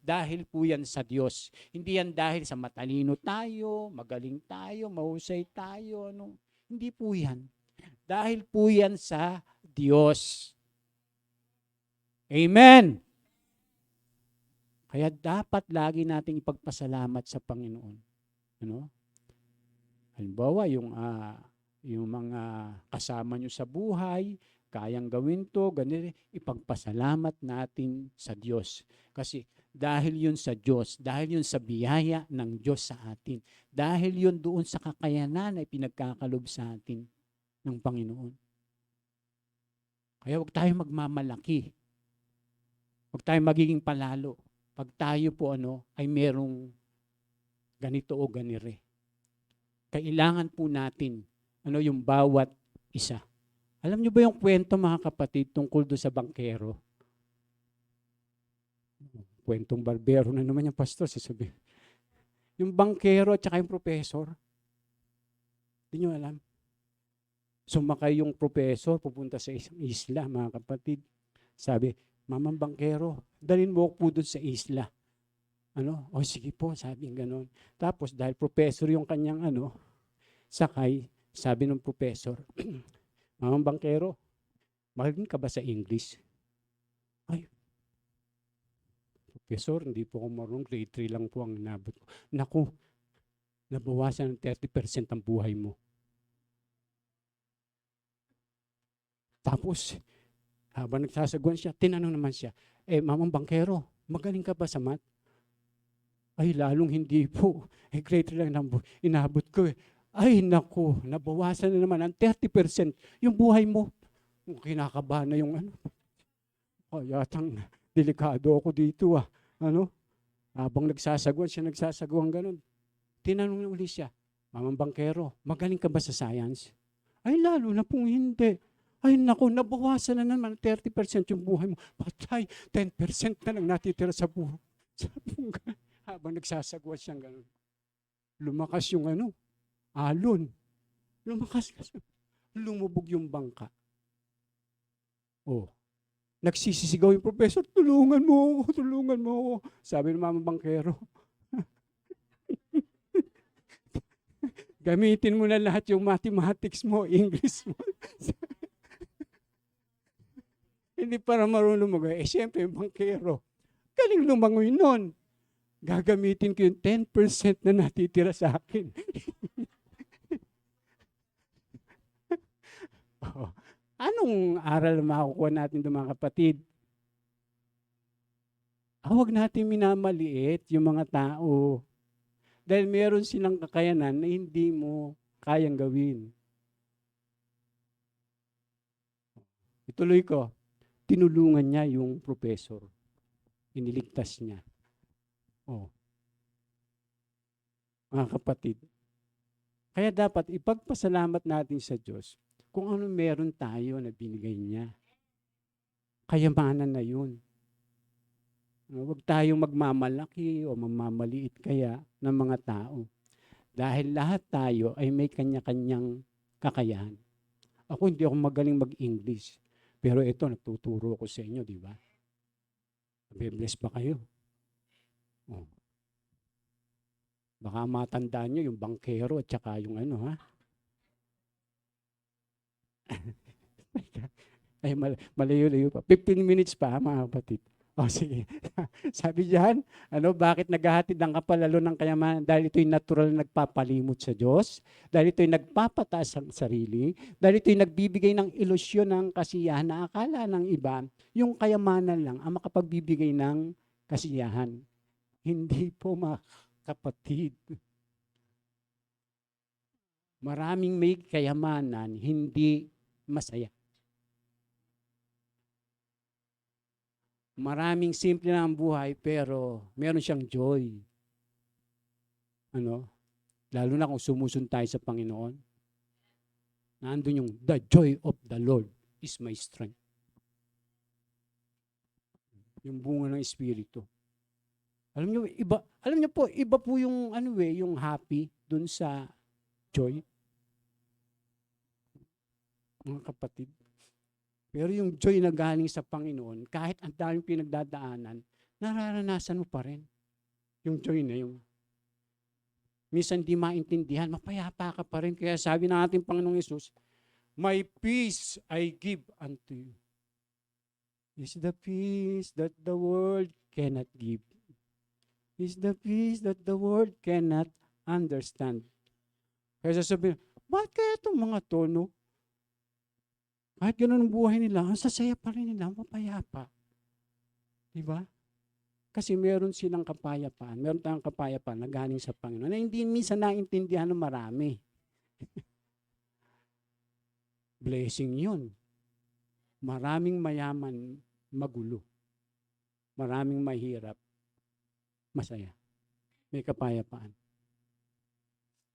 Dahil po yan sa Diyos. Hindi yan dahil sa matalino tayo, magaling tayo, mahusay tayo, Hindi po yan. Dahil po yan sa Diyos. Amen! Kaya dapat lagi nating ipagpasalamat sa Panginoon. Halimbawa, yung mga kasama nyo sa buhay, kayang gawin to, ganito, ipagpasalamat natin sa Diyos. Kasi dahil yun sa Diyos, dahil yun sa biyaya ng Diyos sa atin, dahil yun doon sa kakayanan na ipinagkakalob sa atin ng Panginoon. Kaya huwag tayo magmamalaki. Huwag tayo magiging palalo. Pag tayo po ay merong ganito o ganire. Kailangan po natin yung bawat isa. Alam niyo ba yung kwento, mga kapatid, tungkol doon sa bangkero? Kwentong barbero na naman yung pastor, sasabihin. Yung bangkero at saka yung professor. Hindi niyo alam. Sumakay yung professor, pupunta sa isang isla, mga kapatid. Sabi, Mamang bangkero, dalhin mo po doon sa isla. O sige po, sabi gano'n. Tapos dahil professor yung kanyang sakay, sabi ng professor, Mamang bangkero, magaling ka ba sa English? Ay, professor, hindi po ako marunong, grade 3 lang po ang inabot ko. Naku, nabawasan ng 30% ang buhay mo. Tapos, habang nagsasaguan siya, tinanong naman siya, Mamang bangkero, magaling ka ba sa math? Ay, lalong hindi po. Grade 3 lang inabot ko . Ay, naku, nabawasan na naman ang 30% yung buhay mo. Kinakabahan na yung yatang delikado ako dito . Habang nagsasagwan ganun. Tinanong na ulit siya, Mamang bangkero, magaling ka ba sa science? Ay, lalo na pong hindi. Ay, naku, nabawasan na naman 30% yung buhay mo. Patay, 10% na lang natitira sa buhay. Habang nagsasagwan siyang ganun. Lumakas yung alon. Lumakas kasi. Lumubog yung bangka. Nagsisisigaw yung professor, tulungan mo ako, tulungan mo ako. Sabi ng Mamang bangkero, gamitin mo na lahat yung mathematics mo, English mo. Hindi para marunong lumangoy. Siyempre, yung bangkero, galing lumangoy nun. Gagamitin ko yung 10% na natitira sa akin. Anong aral na makukuha natin doon, mga kapatid? Huwag natin minamaliit yung mga tao. Dahil meron silang kakayanan na hindi mo kayang gawin. Ituloy ko, tinulungan niya yung professor. Iniligtas niya. Mga kapatid, kaya dapat ipagpasalamat natin sa Diyos kung ano meron tayo na binigay niya. Kayamanan na yun. Huwag tayong magmamalaki o mamamaliit kaya ng mga tao. Dahil lahat tayo ay may kanya-kanyang kakayahan. Ako hindi ako magaling mag-English. Pero ito, natuturo ko sa inyo, di ba? Be-bless pa kayo. Oh. Baka matandaan nyo yung bankero at saka yung ano, ha? Ay, malayo-layo pa. 15 minutes pa, mga kapatid. O, sige. Sabi diyan, bakit naghahatid ng kapalalo ng kayamanan? Dahil ito'y natural na nagpapalimot sa Diyos. Dahil ito'y nagpapataas ang sarili. Dahil ito'y nagbibigay ng ilusyon ng kasiyahan na akala ng iba, yung kayamanan lang ang makapagbibigay ng kasiyahan. Hindi po, mga kapatid. Maraming may kayamanan, hindi masaya. Maraming simple na ang buhay, pero meron siyang joy. Lalo na kung sumusunod tayo sa Panginoon. Nandun yung, the joy of the Lord is my strength. Yung bunga ng Espiritu. Alam niyo po, iba po yung, yung happy dun sa joy. Mga kapatid. Pero yung joy na galing sa Panginoon, kahit ang daming pinagdadaanan, nararanasan mo pa rin. Yung joy na yung minsan di maintindihan, mapayapa ka pa rin. Kaya sabi ng ating Panginoong Yesus, my peace I give unto you. Is the peace that the world cannot give. Is the peace that the world cannot understand. Kaya sasabihin, bakit kaya itong mga tono? Kahit gano'n ang buhay nila, ang sasaya pa rin nila, mapayapa. Diba? Kasi meron silang kapayapaan. Meron tayong kapayapaan na galing sa Panginoon na hindi minsan naintindihan ng marami. Blessing yun. Maraming mayaman, magulo. Maraming mahirap, masaya. May kapayapaan.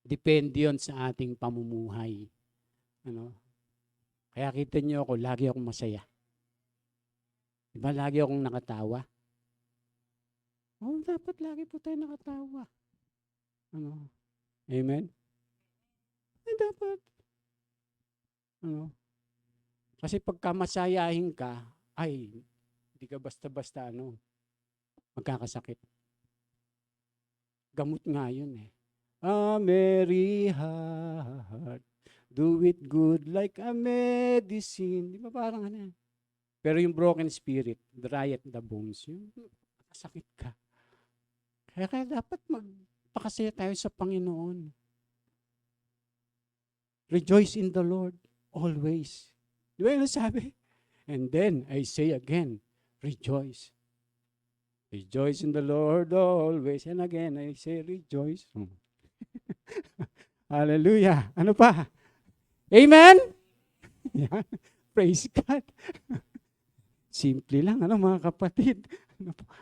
Depende yun sa ating pamumuhay. Kaya kita niyo ako, lagi akong masaya. Diba, lagi akong nakatawa? Dapat lagi po tayo nakatawa. Amen? Dapat. Kasi pagka masayahin ka, ay, hindi ka basta-basta, magkakasakit. Gamot nga yun eh. A merry heart, do it good like a medicine. Di ba parang ano? Pero yung broken spirit, dry at the bones, yung sakit ka. Kaya dapat magpakasaya tayo sa Panginoon. Rejoice in the Lord always. Di ba yung sabi? And then, I say again, rejoice. Rejoice in the Lord always. And again, I say rejoice. Hallelujah. Ano pa? Amen? Yan. Praise God. Simple lang, mga kapatid.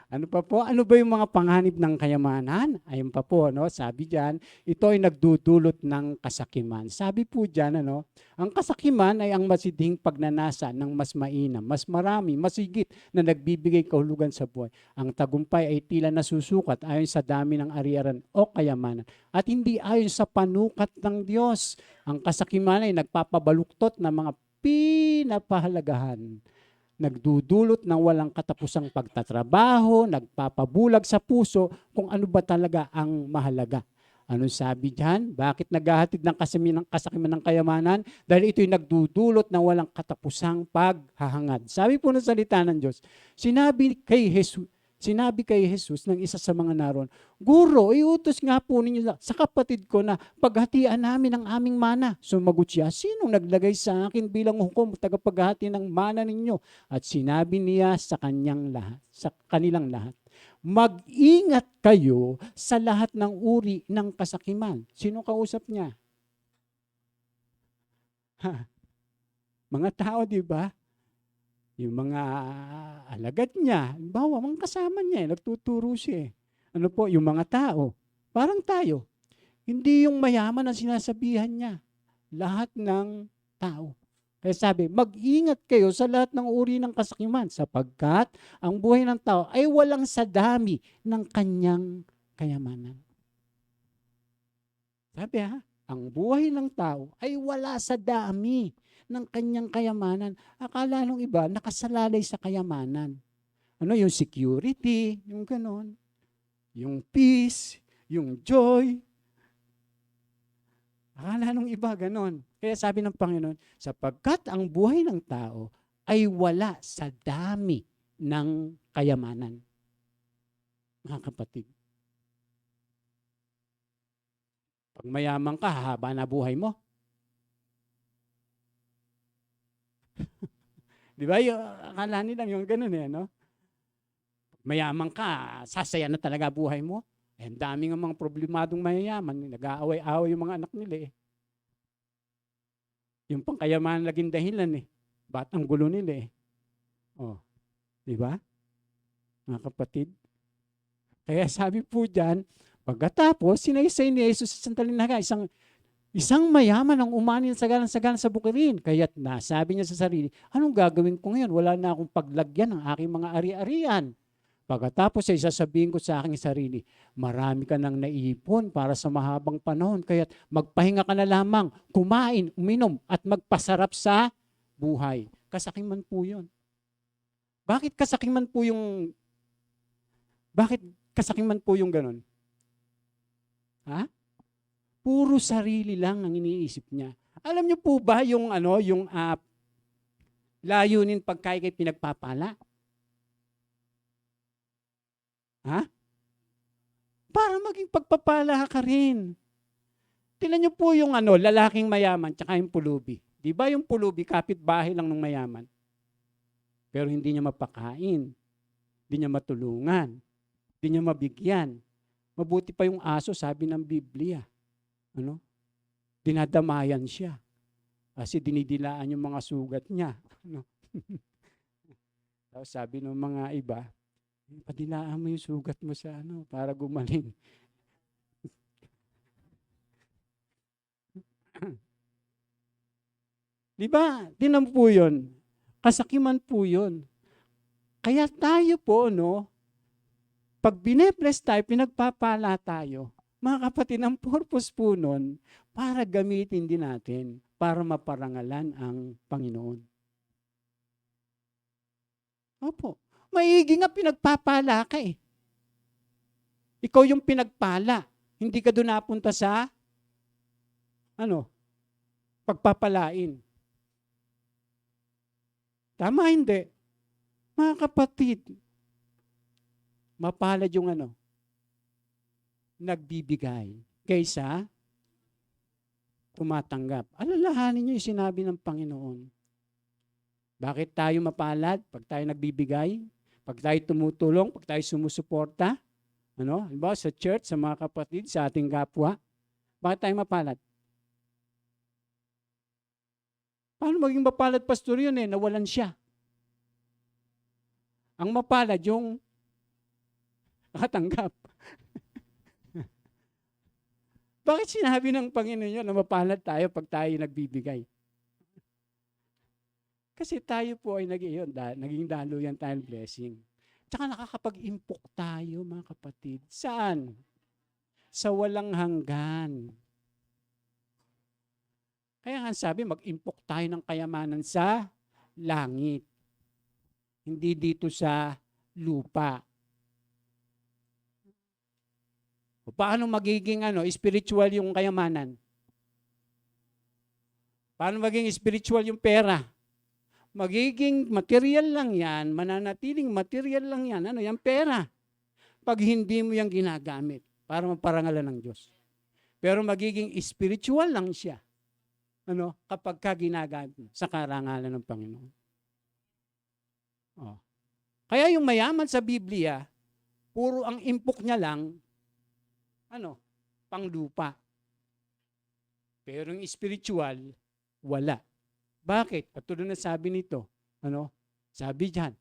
Ano pa po? Ano ba yung mga panganib ng kayamanan? Ayun pa po, sabi diyan, ito ay nagdudulot ng kasakiman. Sabi po diyan, ang kasakiman ay ang masidhing pagnanasa ng mas mainam, mas marami, mas higit na nagbibigay kahulugan sa buhay. Ang tagumpay ay tila nasusukat ayon sa dami ng ari-aran o kayamanan at hindi ayon sa panukat ng Diyos. Ang kasakiman ay nagpapabaluktot ng mga pinapahalagahan. Nagdudulot ng walang katapusang pagtatrabaho, nagpapabulag sa puso kung ano ba talaga ang mahalaga. Anong sabi diyan? Bakit naghahatid ng kasakiman ng kayamanan? Dahil ito'y nagdudulot ng walang katapusang paghahangad. Sabi po ng salita ng Diyos, sinabi kay Jesus ng isa sa mga naroon, Guro, iutos nga po ninyo sa kapatid ko na paghatian namin ang aming mana. Sumagot siya, sinong naglagay sa akin bilang hukom tagapaghati ng mana ninyo? At sinabi niya sa kanilang lahat, mag-ingat kayo sa lahat ng uri ng kasakiman. Sino kausap niya? Mga tao, di ba? Yung mga alagad niya, bawa, mga kasama niya, nagtuturo siya. Ano po, yung mga tao, parang tayo. Hindi yung mayaman ang sinasabihan niya. Lahat ng tao. Kaya sabi, mag-ingat kayo sa lahat ng uri ng kasakiman sapagkat ang buhay ng tao ay walang sadami ng kanyang kayamanan. Sabi ang buhay ng tao ay wala sa dami ng kanyang kayamanan. Akala nung iba, nakasalalay sa kayamanan. Ano, yung security, yung ganon, yung peace, yung joy. Akala nung iba ganon. Kaya sabi ng Panginoon, sapagkat ang buhay ng tao ay wala sa dami ng kayamanan. Mga kapatid, pag mayaman ka, haba na buhay mo. Di ba? Akala nila yung ganon no? Mayaman ka, sasaya na talaga buhay mo. Ang dami ng mga problemadong mayayaman, nag-aaway-aaway yung mga anak nila Yung pangkayamanan naging dahilan Ba't ang gulo nila Oh, di ba? Mga kapatid. Kaya sabi po diyan, pagkatapos sinaysay ni Jesus sa santalinaga, isang mayaman ang umanin sagalan-sagalan sa bukirin. Kaya't nasabi niya sa sarili, anong gagawin ko ngayon? Wala na akong paglagyan ng aking mga ari-arian. Pagkatapos ay sasabihin ko sa aking sarili, marami ka nang naipon para sa mahabang panahon, kaya't magpahinga ka na lamang, kumain, uminom, at magpasarap sa buhay. Kasakiman po yun. Bakit kasakiman po yung ganun? Puro sarili lang ang iniisip niya. Alam niyo po ba yung layunin pagka ikay pinagpapala? Para maging pagpapala ka rin. Tingnan niyo po yung lalaking mayaman tsaka yung pulubi. Di ba yung pulubi, kapitbahay lang ng mayaman? Pero hindi niya mapakain. Hindi niya matulungan. Hindi niya mabigyan. Mabuti pa yung aso, sabi ng Biblia. Dinadamayan siya. Kasi dinidilaan yung mga sugat niya. Tapos sabi ng mga iba, padilaan mo yung sugat mo sa para gumaling. Di ba? Tinan po yun. Kasakiman po yun. Kaya tayo po, pag binebless tayo, pinagpapala tayo, mga kapatid, ang purpose po nun, para gamitin din natin, para maparangalan ang Panginoon. Opo. Maigi nga pinagpapala ka Ikaw yung pinagpala. Hindi ka doon napunta sa pagpapalain. Tama hindi? Mga kapatid, mapalad yung nagbibigay kaysa tumatanggap. Alalahanin niyo yung sinabi ng Panginoon. Bakit tayo mapalad? Pag tayo nagbibigay, pag tayo tumutulong, pag tayo sumusuporta, halimbawa sa church, sa mga kapatid, sa ating kapwa, bakit tayo mapalad? Paano maging mapalad, pastor, yun nawalan siya. Ang mapalad yung nakatanggap. Bakit sinabi ng Panginoon yun na mapalad tayo pag tayo nagbibigay? Kasi tayo po ay naging daluyan tayong blessing. Tsaka nakakapag-impok tayo, mga kapatid. Saan? Sa walang hanggan. Kaya nga sabi, mag-impok tayo ng kayamanan sa langit. Hindi dito sa lupa. O paano magiging spiritual yung kayamanan? Paano maging spiritual yung pera? Magiging material lang yan, mananatiling material lang yan. Yan pera. Pag hindi mo yan ginagamit para maparangalan ng Diyos. Pero magiging spiritual lang siya. Kapag ka ginagamit sa karangalan ng Panginoon. Kaya yung mayaman sa Biblia, puro ang impok niya lang, panglupa. Pero yung spiritual, wala. Bakit? Katulad na sabi nito, sabi diyan,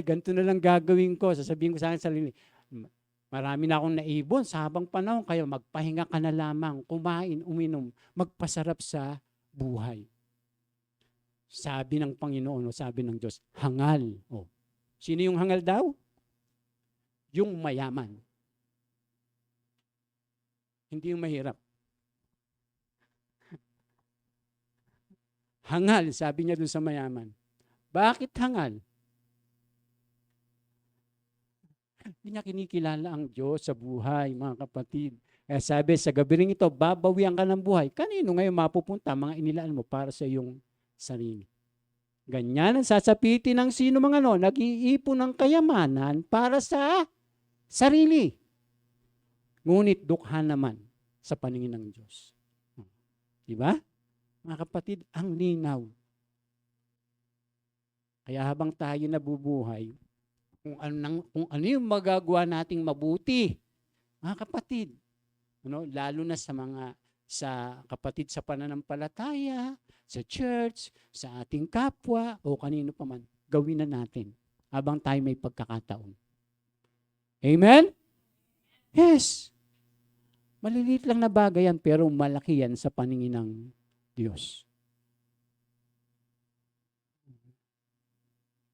ganito na lang gagawin ko. Sasabihin ko sa akin sarili, marami na akong naibon sa habang panahon, kaya magpahinga ka na lamang, kumain, uminom, magpasarap sa buhay. Sabi ng Panginoon, o sabi ng Diyos, hangal. O, sino yung hangal daw? Yung mayaman. Hindi yung mahirap. Hangal, sabi niya dun sa mayaman. Bakit hangal? Hindi niya kinikilala ang Diyos sa buhay, mga kapatid. Kaya sabi, sa gabi rin ito, babawian ka ng buhay. Kanino ngayon mapupunta mga inilaan mo para sa iyong sarili? Ganyan ang sasapitin ng sino mga nag-iipon ng kayamanan para sa sarili. Ngunit dukha naman sa paningin ng Diyos. Diba? Mga kapatid, ang linaw. Kaya habang tayo nabubuhay, kung ano yung magagawa nating mabuti, mga kapatid, lalo na sa kapatid sa pananampalataya, sa church, sa ating kapwa, o kanino pa man, gawin na natin habang tayo may pagkakataon. Amen? Yes. Maliliit lang na bagay yan, pero malaki yan sa paningin ng Diyos.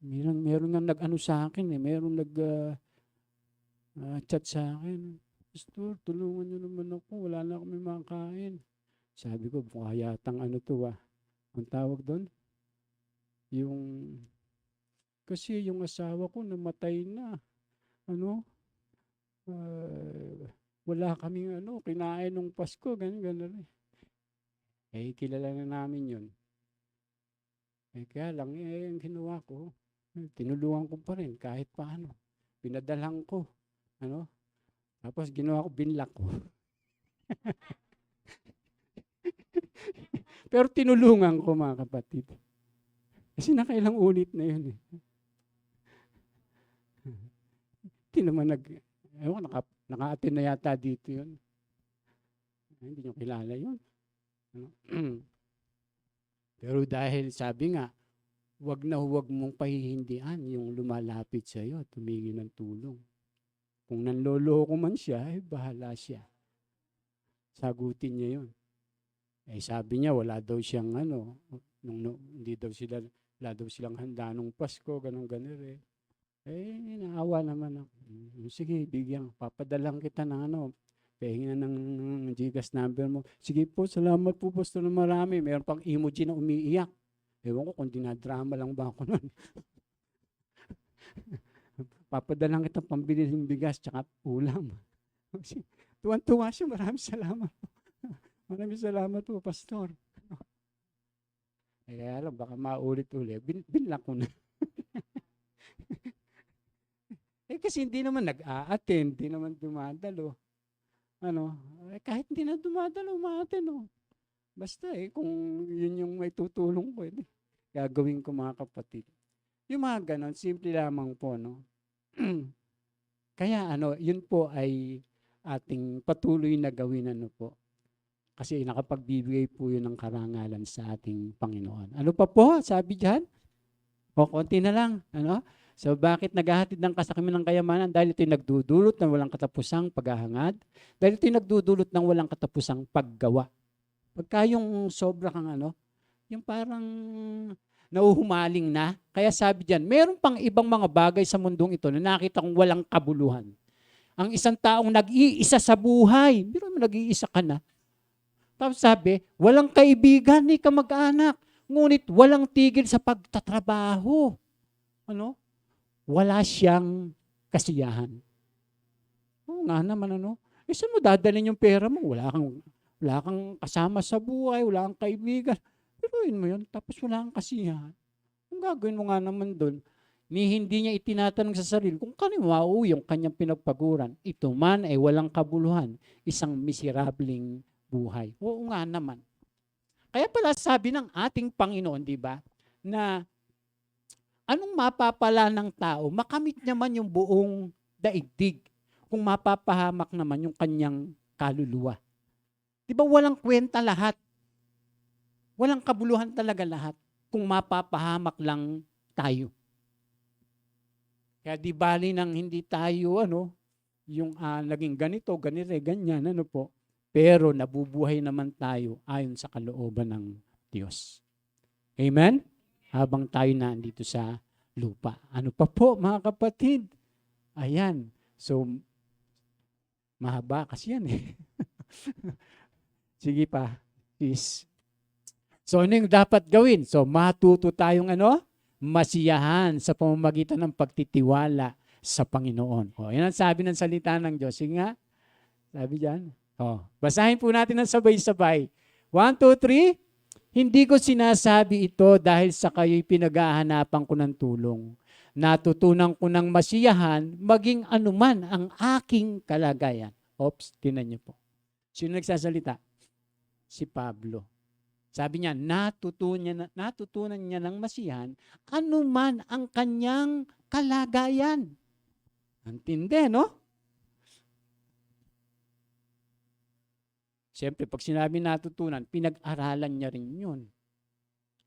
Meron nga nag-ano sa akin meron chat sa akin. Pastor, tulungan niyo naman ako, wala na kami makain. Sabi ko, mukha yatang ang tawag doon? Kasi yung asawa ko namatay na. Wala kaming kinain nung Pasko, ganun. Kilala na namin yun. Kaya lang, yung ginawa ko, tinulungan ko pa rin kahit paano. Pinadalang ko. Tapos ginawa ko, binlock ko. Pero tinulungan ko, mga kapatid. Kasi nakailang ulit na yun. Hindi naman naka-attend na yata dito yun. Hindi nyo kilala yun. Pero dahil sabi nga, huwag mong pahihindian yung lumalapit sa iyo at humingi ng tulong. Kung nanloloko man siya, bahala siya. Sagutin niya yun. Sabi niya, wala daw siyang wala daw silang handa nung Pasko, ganun. Naawa naman ako. Sige, bigyan. Papadalang kita ng pahingin ng Gcash number mo. Sige po, salamat po, Pastor, na marami. Meron pang emoji na umiiyak. Ewan ko kung dinadrama lang ba ako nun. Papadalang kita pambili ng bigas tsaka ulam. Tuwan-tuwa siya. Maraming salamat po. Maraming salamat po, Pastor. Kaya alam, baka maulit-ulit. Binlock ko na. Kasi hindi naman nag-a-attend, hindi naman dumadalo. Kahit hindi na dumadalo, ma-attend. Basta kung yun yung may tutulong ko, gagawin ko, mga kapatid. Yung mga ganon, simple lamang po, Kaya yun po ay ating patuloy na gawin po. Kasi nakapagbibigay po yun ng karangalan sa ating Panginoon. Ano pa po, sabi diyan? Konti na lang, So bakit naghahatid ng kasakiman ng kayamanan? Dahil ito'y nagdudulot ng walang katapusang paghahangad. Dahil ito'y nagdudulot ng walang katapusang paggawa. Pagka yung sobra kang yung parang nauhumaling na. Kaya sabi diyan, meron pang ibang mga bagay sa mundong ito na nakita kong walang kabuluhan. Ang isang taong nag-iisa sa buhay, pero nag-iisa ka na. Tapos sabi, walang kaibigan ni kamag-anak, ngunit walang tigil sa pagtatrabaho. Wala siyang kasiyahan. Oo nga naman, saan mo dadalhin yung pera mo? Wala kang kasama sa buhay, wala kang kaibigan. Piruin mo yun, tapos wala kang kasiyahan. Kung gagawin mo nga naman doon, hindi niya itinatanong sa sarili kung kanino mauwi yung kanyang pinagpaguran. Ito man ay walang kabuluhan, isang miserabling buhay. Oo nga naman. Kaya pala sabi ng ating Panginoon, di ba, na anong mapapala ng tao? Makamit naman yung buong daigdig kung mapapahamak naman yung kanyang kaluluwa. Di ba walang kwenta lahat? Walang kabuluhan talaga lahat kung mapapahamak lang tayo. Kaya di bali nang hindi tayo yung naging ganito, ganyan, po. Pero nabubuhay naman tayo ayon sa kalooban ng Diyos. Amen? habang tayo nandito sa lupa. Ano pa po mga kapatid? Ayan. So, mahaba kasi yan eh. Sige pa. Please. So, ano yung dapat gawin? So, matuto tayong masiyahan sa pamamagitan ng pagtitiwala sa Panginoon. O, yan ang sabi ng salita ng Diyos. Sige nga. Sabi dyan. O, basahin po natin ng sabay-sabay. 1, 2, 3. Hindi ko sinasabi ito dahil sa kayo'y pinaghahanapan ko ng tulong. Natutunan ko ng masiyahan maging anuman ang aking kalagayan. Oops, tinan niyo po. Sino nagsasalita? Si Pablo. Sabi niya, natutunan niya ng masiyahan anuman ang kanyang kalagayan. Antindi, no? Siyempre, pag sinabi natutunan, pinag-aralan niya rin yun.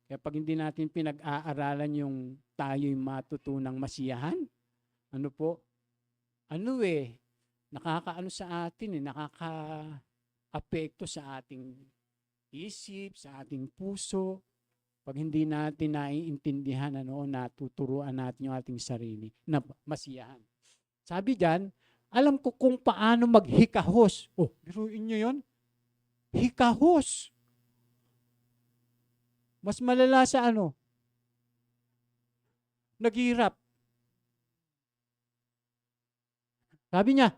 Kaya pag hindi natin pinag-aaralan yung tayo'y matutunang masiyahan, ano po? Nakakaano sa atin nakaka-apekto sa ating isip, sa ating puso. Pag hindi natin naiintindihan, natuturuan natin yung ating sarili na masiyahan. Sabi diyan, alam ko kung paano maghikahos. Oh, biruin nyo yun? Hikahos. Mas malala sa naghihirap. Sabi niya,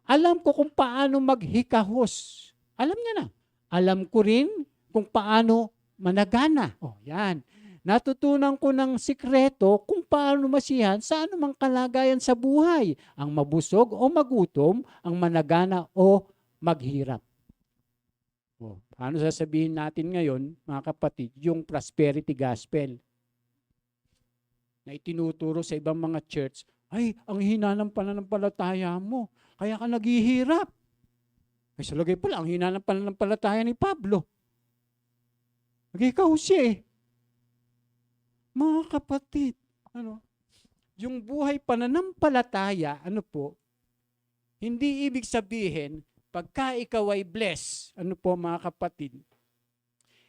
alam ko kung paano maghikahos. Alam niya na. Alam ko rin kung paano managana. Oh, yan. Natutunan ko ng sikreto kung paano masiyahan sa anumang kalagayan sa buhay. Ang mabusog o magutom, ang managana o maghirap. Oh, paano sasabihin natin ngayon, mga kapatid, yung prosperity gospel na itinuturo sa ibang mga church, ay, ang hina ng pananampalataya mo, kaya ka naghihirap. Ay, sa lagay pala, ang hina ng pananampalataya ni Pablo. Nagikaw siya eh. Mga kapatid, yung buhay pananampalataya, hindi ibig sabihin, pagka ikaw ay blessed, mga kapatid,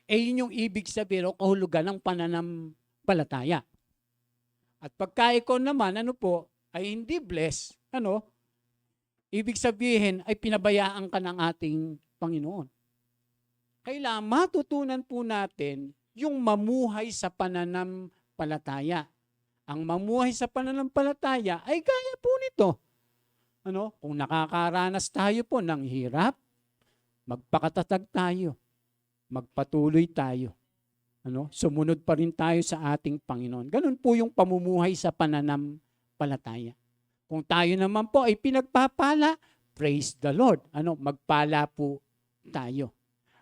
yun yung ibig sabihin o kahulugan ng pananampalataya. At pagka ikaw naman, ay hindi blessed, ibig sabihin ay pinabayaan ka ng ating Panginoon. Kailangan matutunan po natin yung mamuhay sa pananampalataya. Ang mamuhay sa pananampalataya ay gaya po nito. Kung nakakaranas tayo po ng hirap, magpakatatag tayo. Magpatuloy tayo. Sumunod pa rin tayo sa ating Panginoon. Ganun po yung pamumuhay sa pananampalataya. Kung tayo naman po ay pinagpapala, praise the Lord. Magpala po tayo.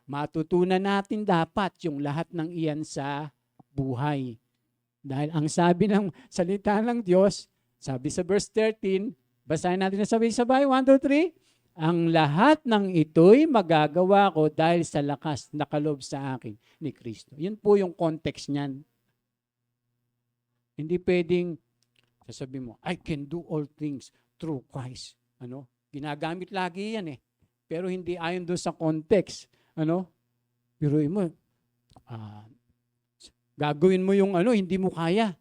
Matutunan natin dapat yung lahat ng iyan sa buhay. Dahil ang sabi ng salita ng Diyos, sabi sa verse 13, basahin natin na sabay-sabay, 1, 2, 3. Ang lahat ng ito'y magagawa ko dahil sa lakas na kaloob sa akin ni Kristo. Yun po yung context niyan. Hindi pwedeng sasabihin mo, I can do all things through Christ. Ginagamit lagi yan eh. Pero hindi ayon doon sa context. Biruin mo, gagawin mo yung hindi mo kaya.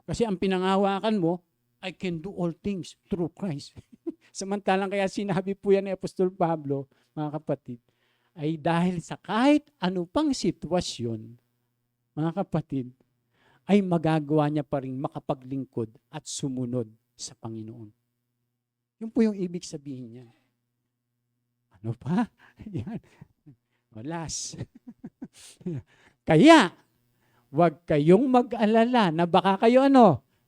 Kasi ang pinangawakan mo, I can do all things through Christ. Samantalang kaya sinabi po yan ni Apostol Pablo, mga kapatid, ay dahil sa kahit ano pang sitwasyon, mga kapatid, ay magagawa niya pa rin makapaglingkod at sumunod sa Panginoon. Yun po yung ibig sabihin niya. Ano pa? Yan. Walas. Kaya, huwag kayong mag-alala na baka kayo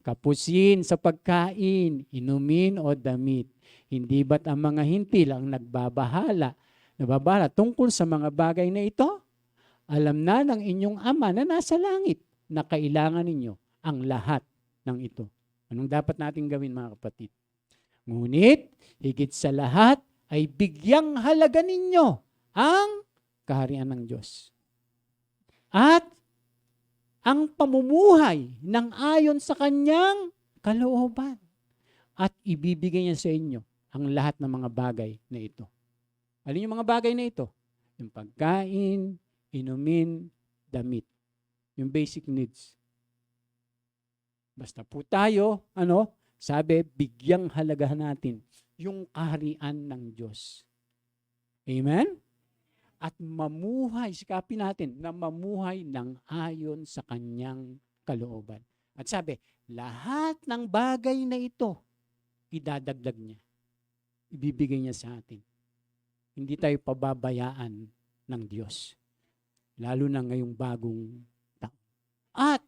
kapusin sa pagkain, inumin o damit. Hindi ba't ang mga hintil ang nababala tungkol sa mga bagay na ito? Alam na ng inyong Ama na nasa langit na kailangan ninyo ang lahat ng ito. Anong dapat natin gawin, mga kapatid? Ngunit, higit sa lahat, ay bigyang halaga ninyo ang kaharian ng Diyos. At ang pamumuhay ng ayon sa kanyang kalooban. At ibibigay niya sa inyo ang lahat ng mga bagay na ito. Alin yung mga bagay na ito? Yung pagkain, inumin, damit. Yung basic needs. Basta po tayo, sabi, bigyang halagahan natin yung kaharian ng Diyos. Amen? At mamuhay, sikapin natin na mamuhay ng ayon sa kanyang kalooban. At sabi, lahat ng bagay na ito, idadagdag niya. Ibibigay niya sa atin. Hindi tayo pababayaan ng Diyos. Lalo na ngayong bagong taon. At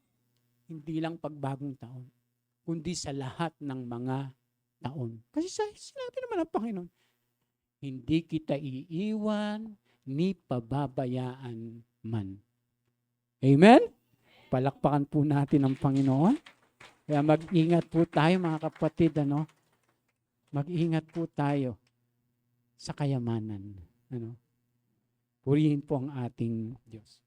hindi lang pagbagong taon, kundi sa lahat ng mga taon. Kasi sinabi naman ng Panginoon, hindi kita iiwan ni pababayaan man. Amen? Palakpakan po natin ang Panginoon. Kaya mag-ingat po tayo mga kapatid, Mag-ingat po tayo sa kayamanan. Purihin po ang ating Diyos.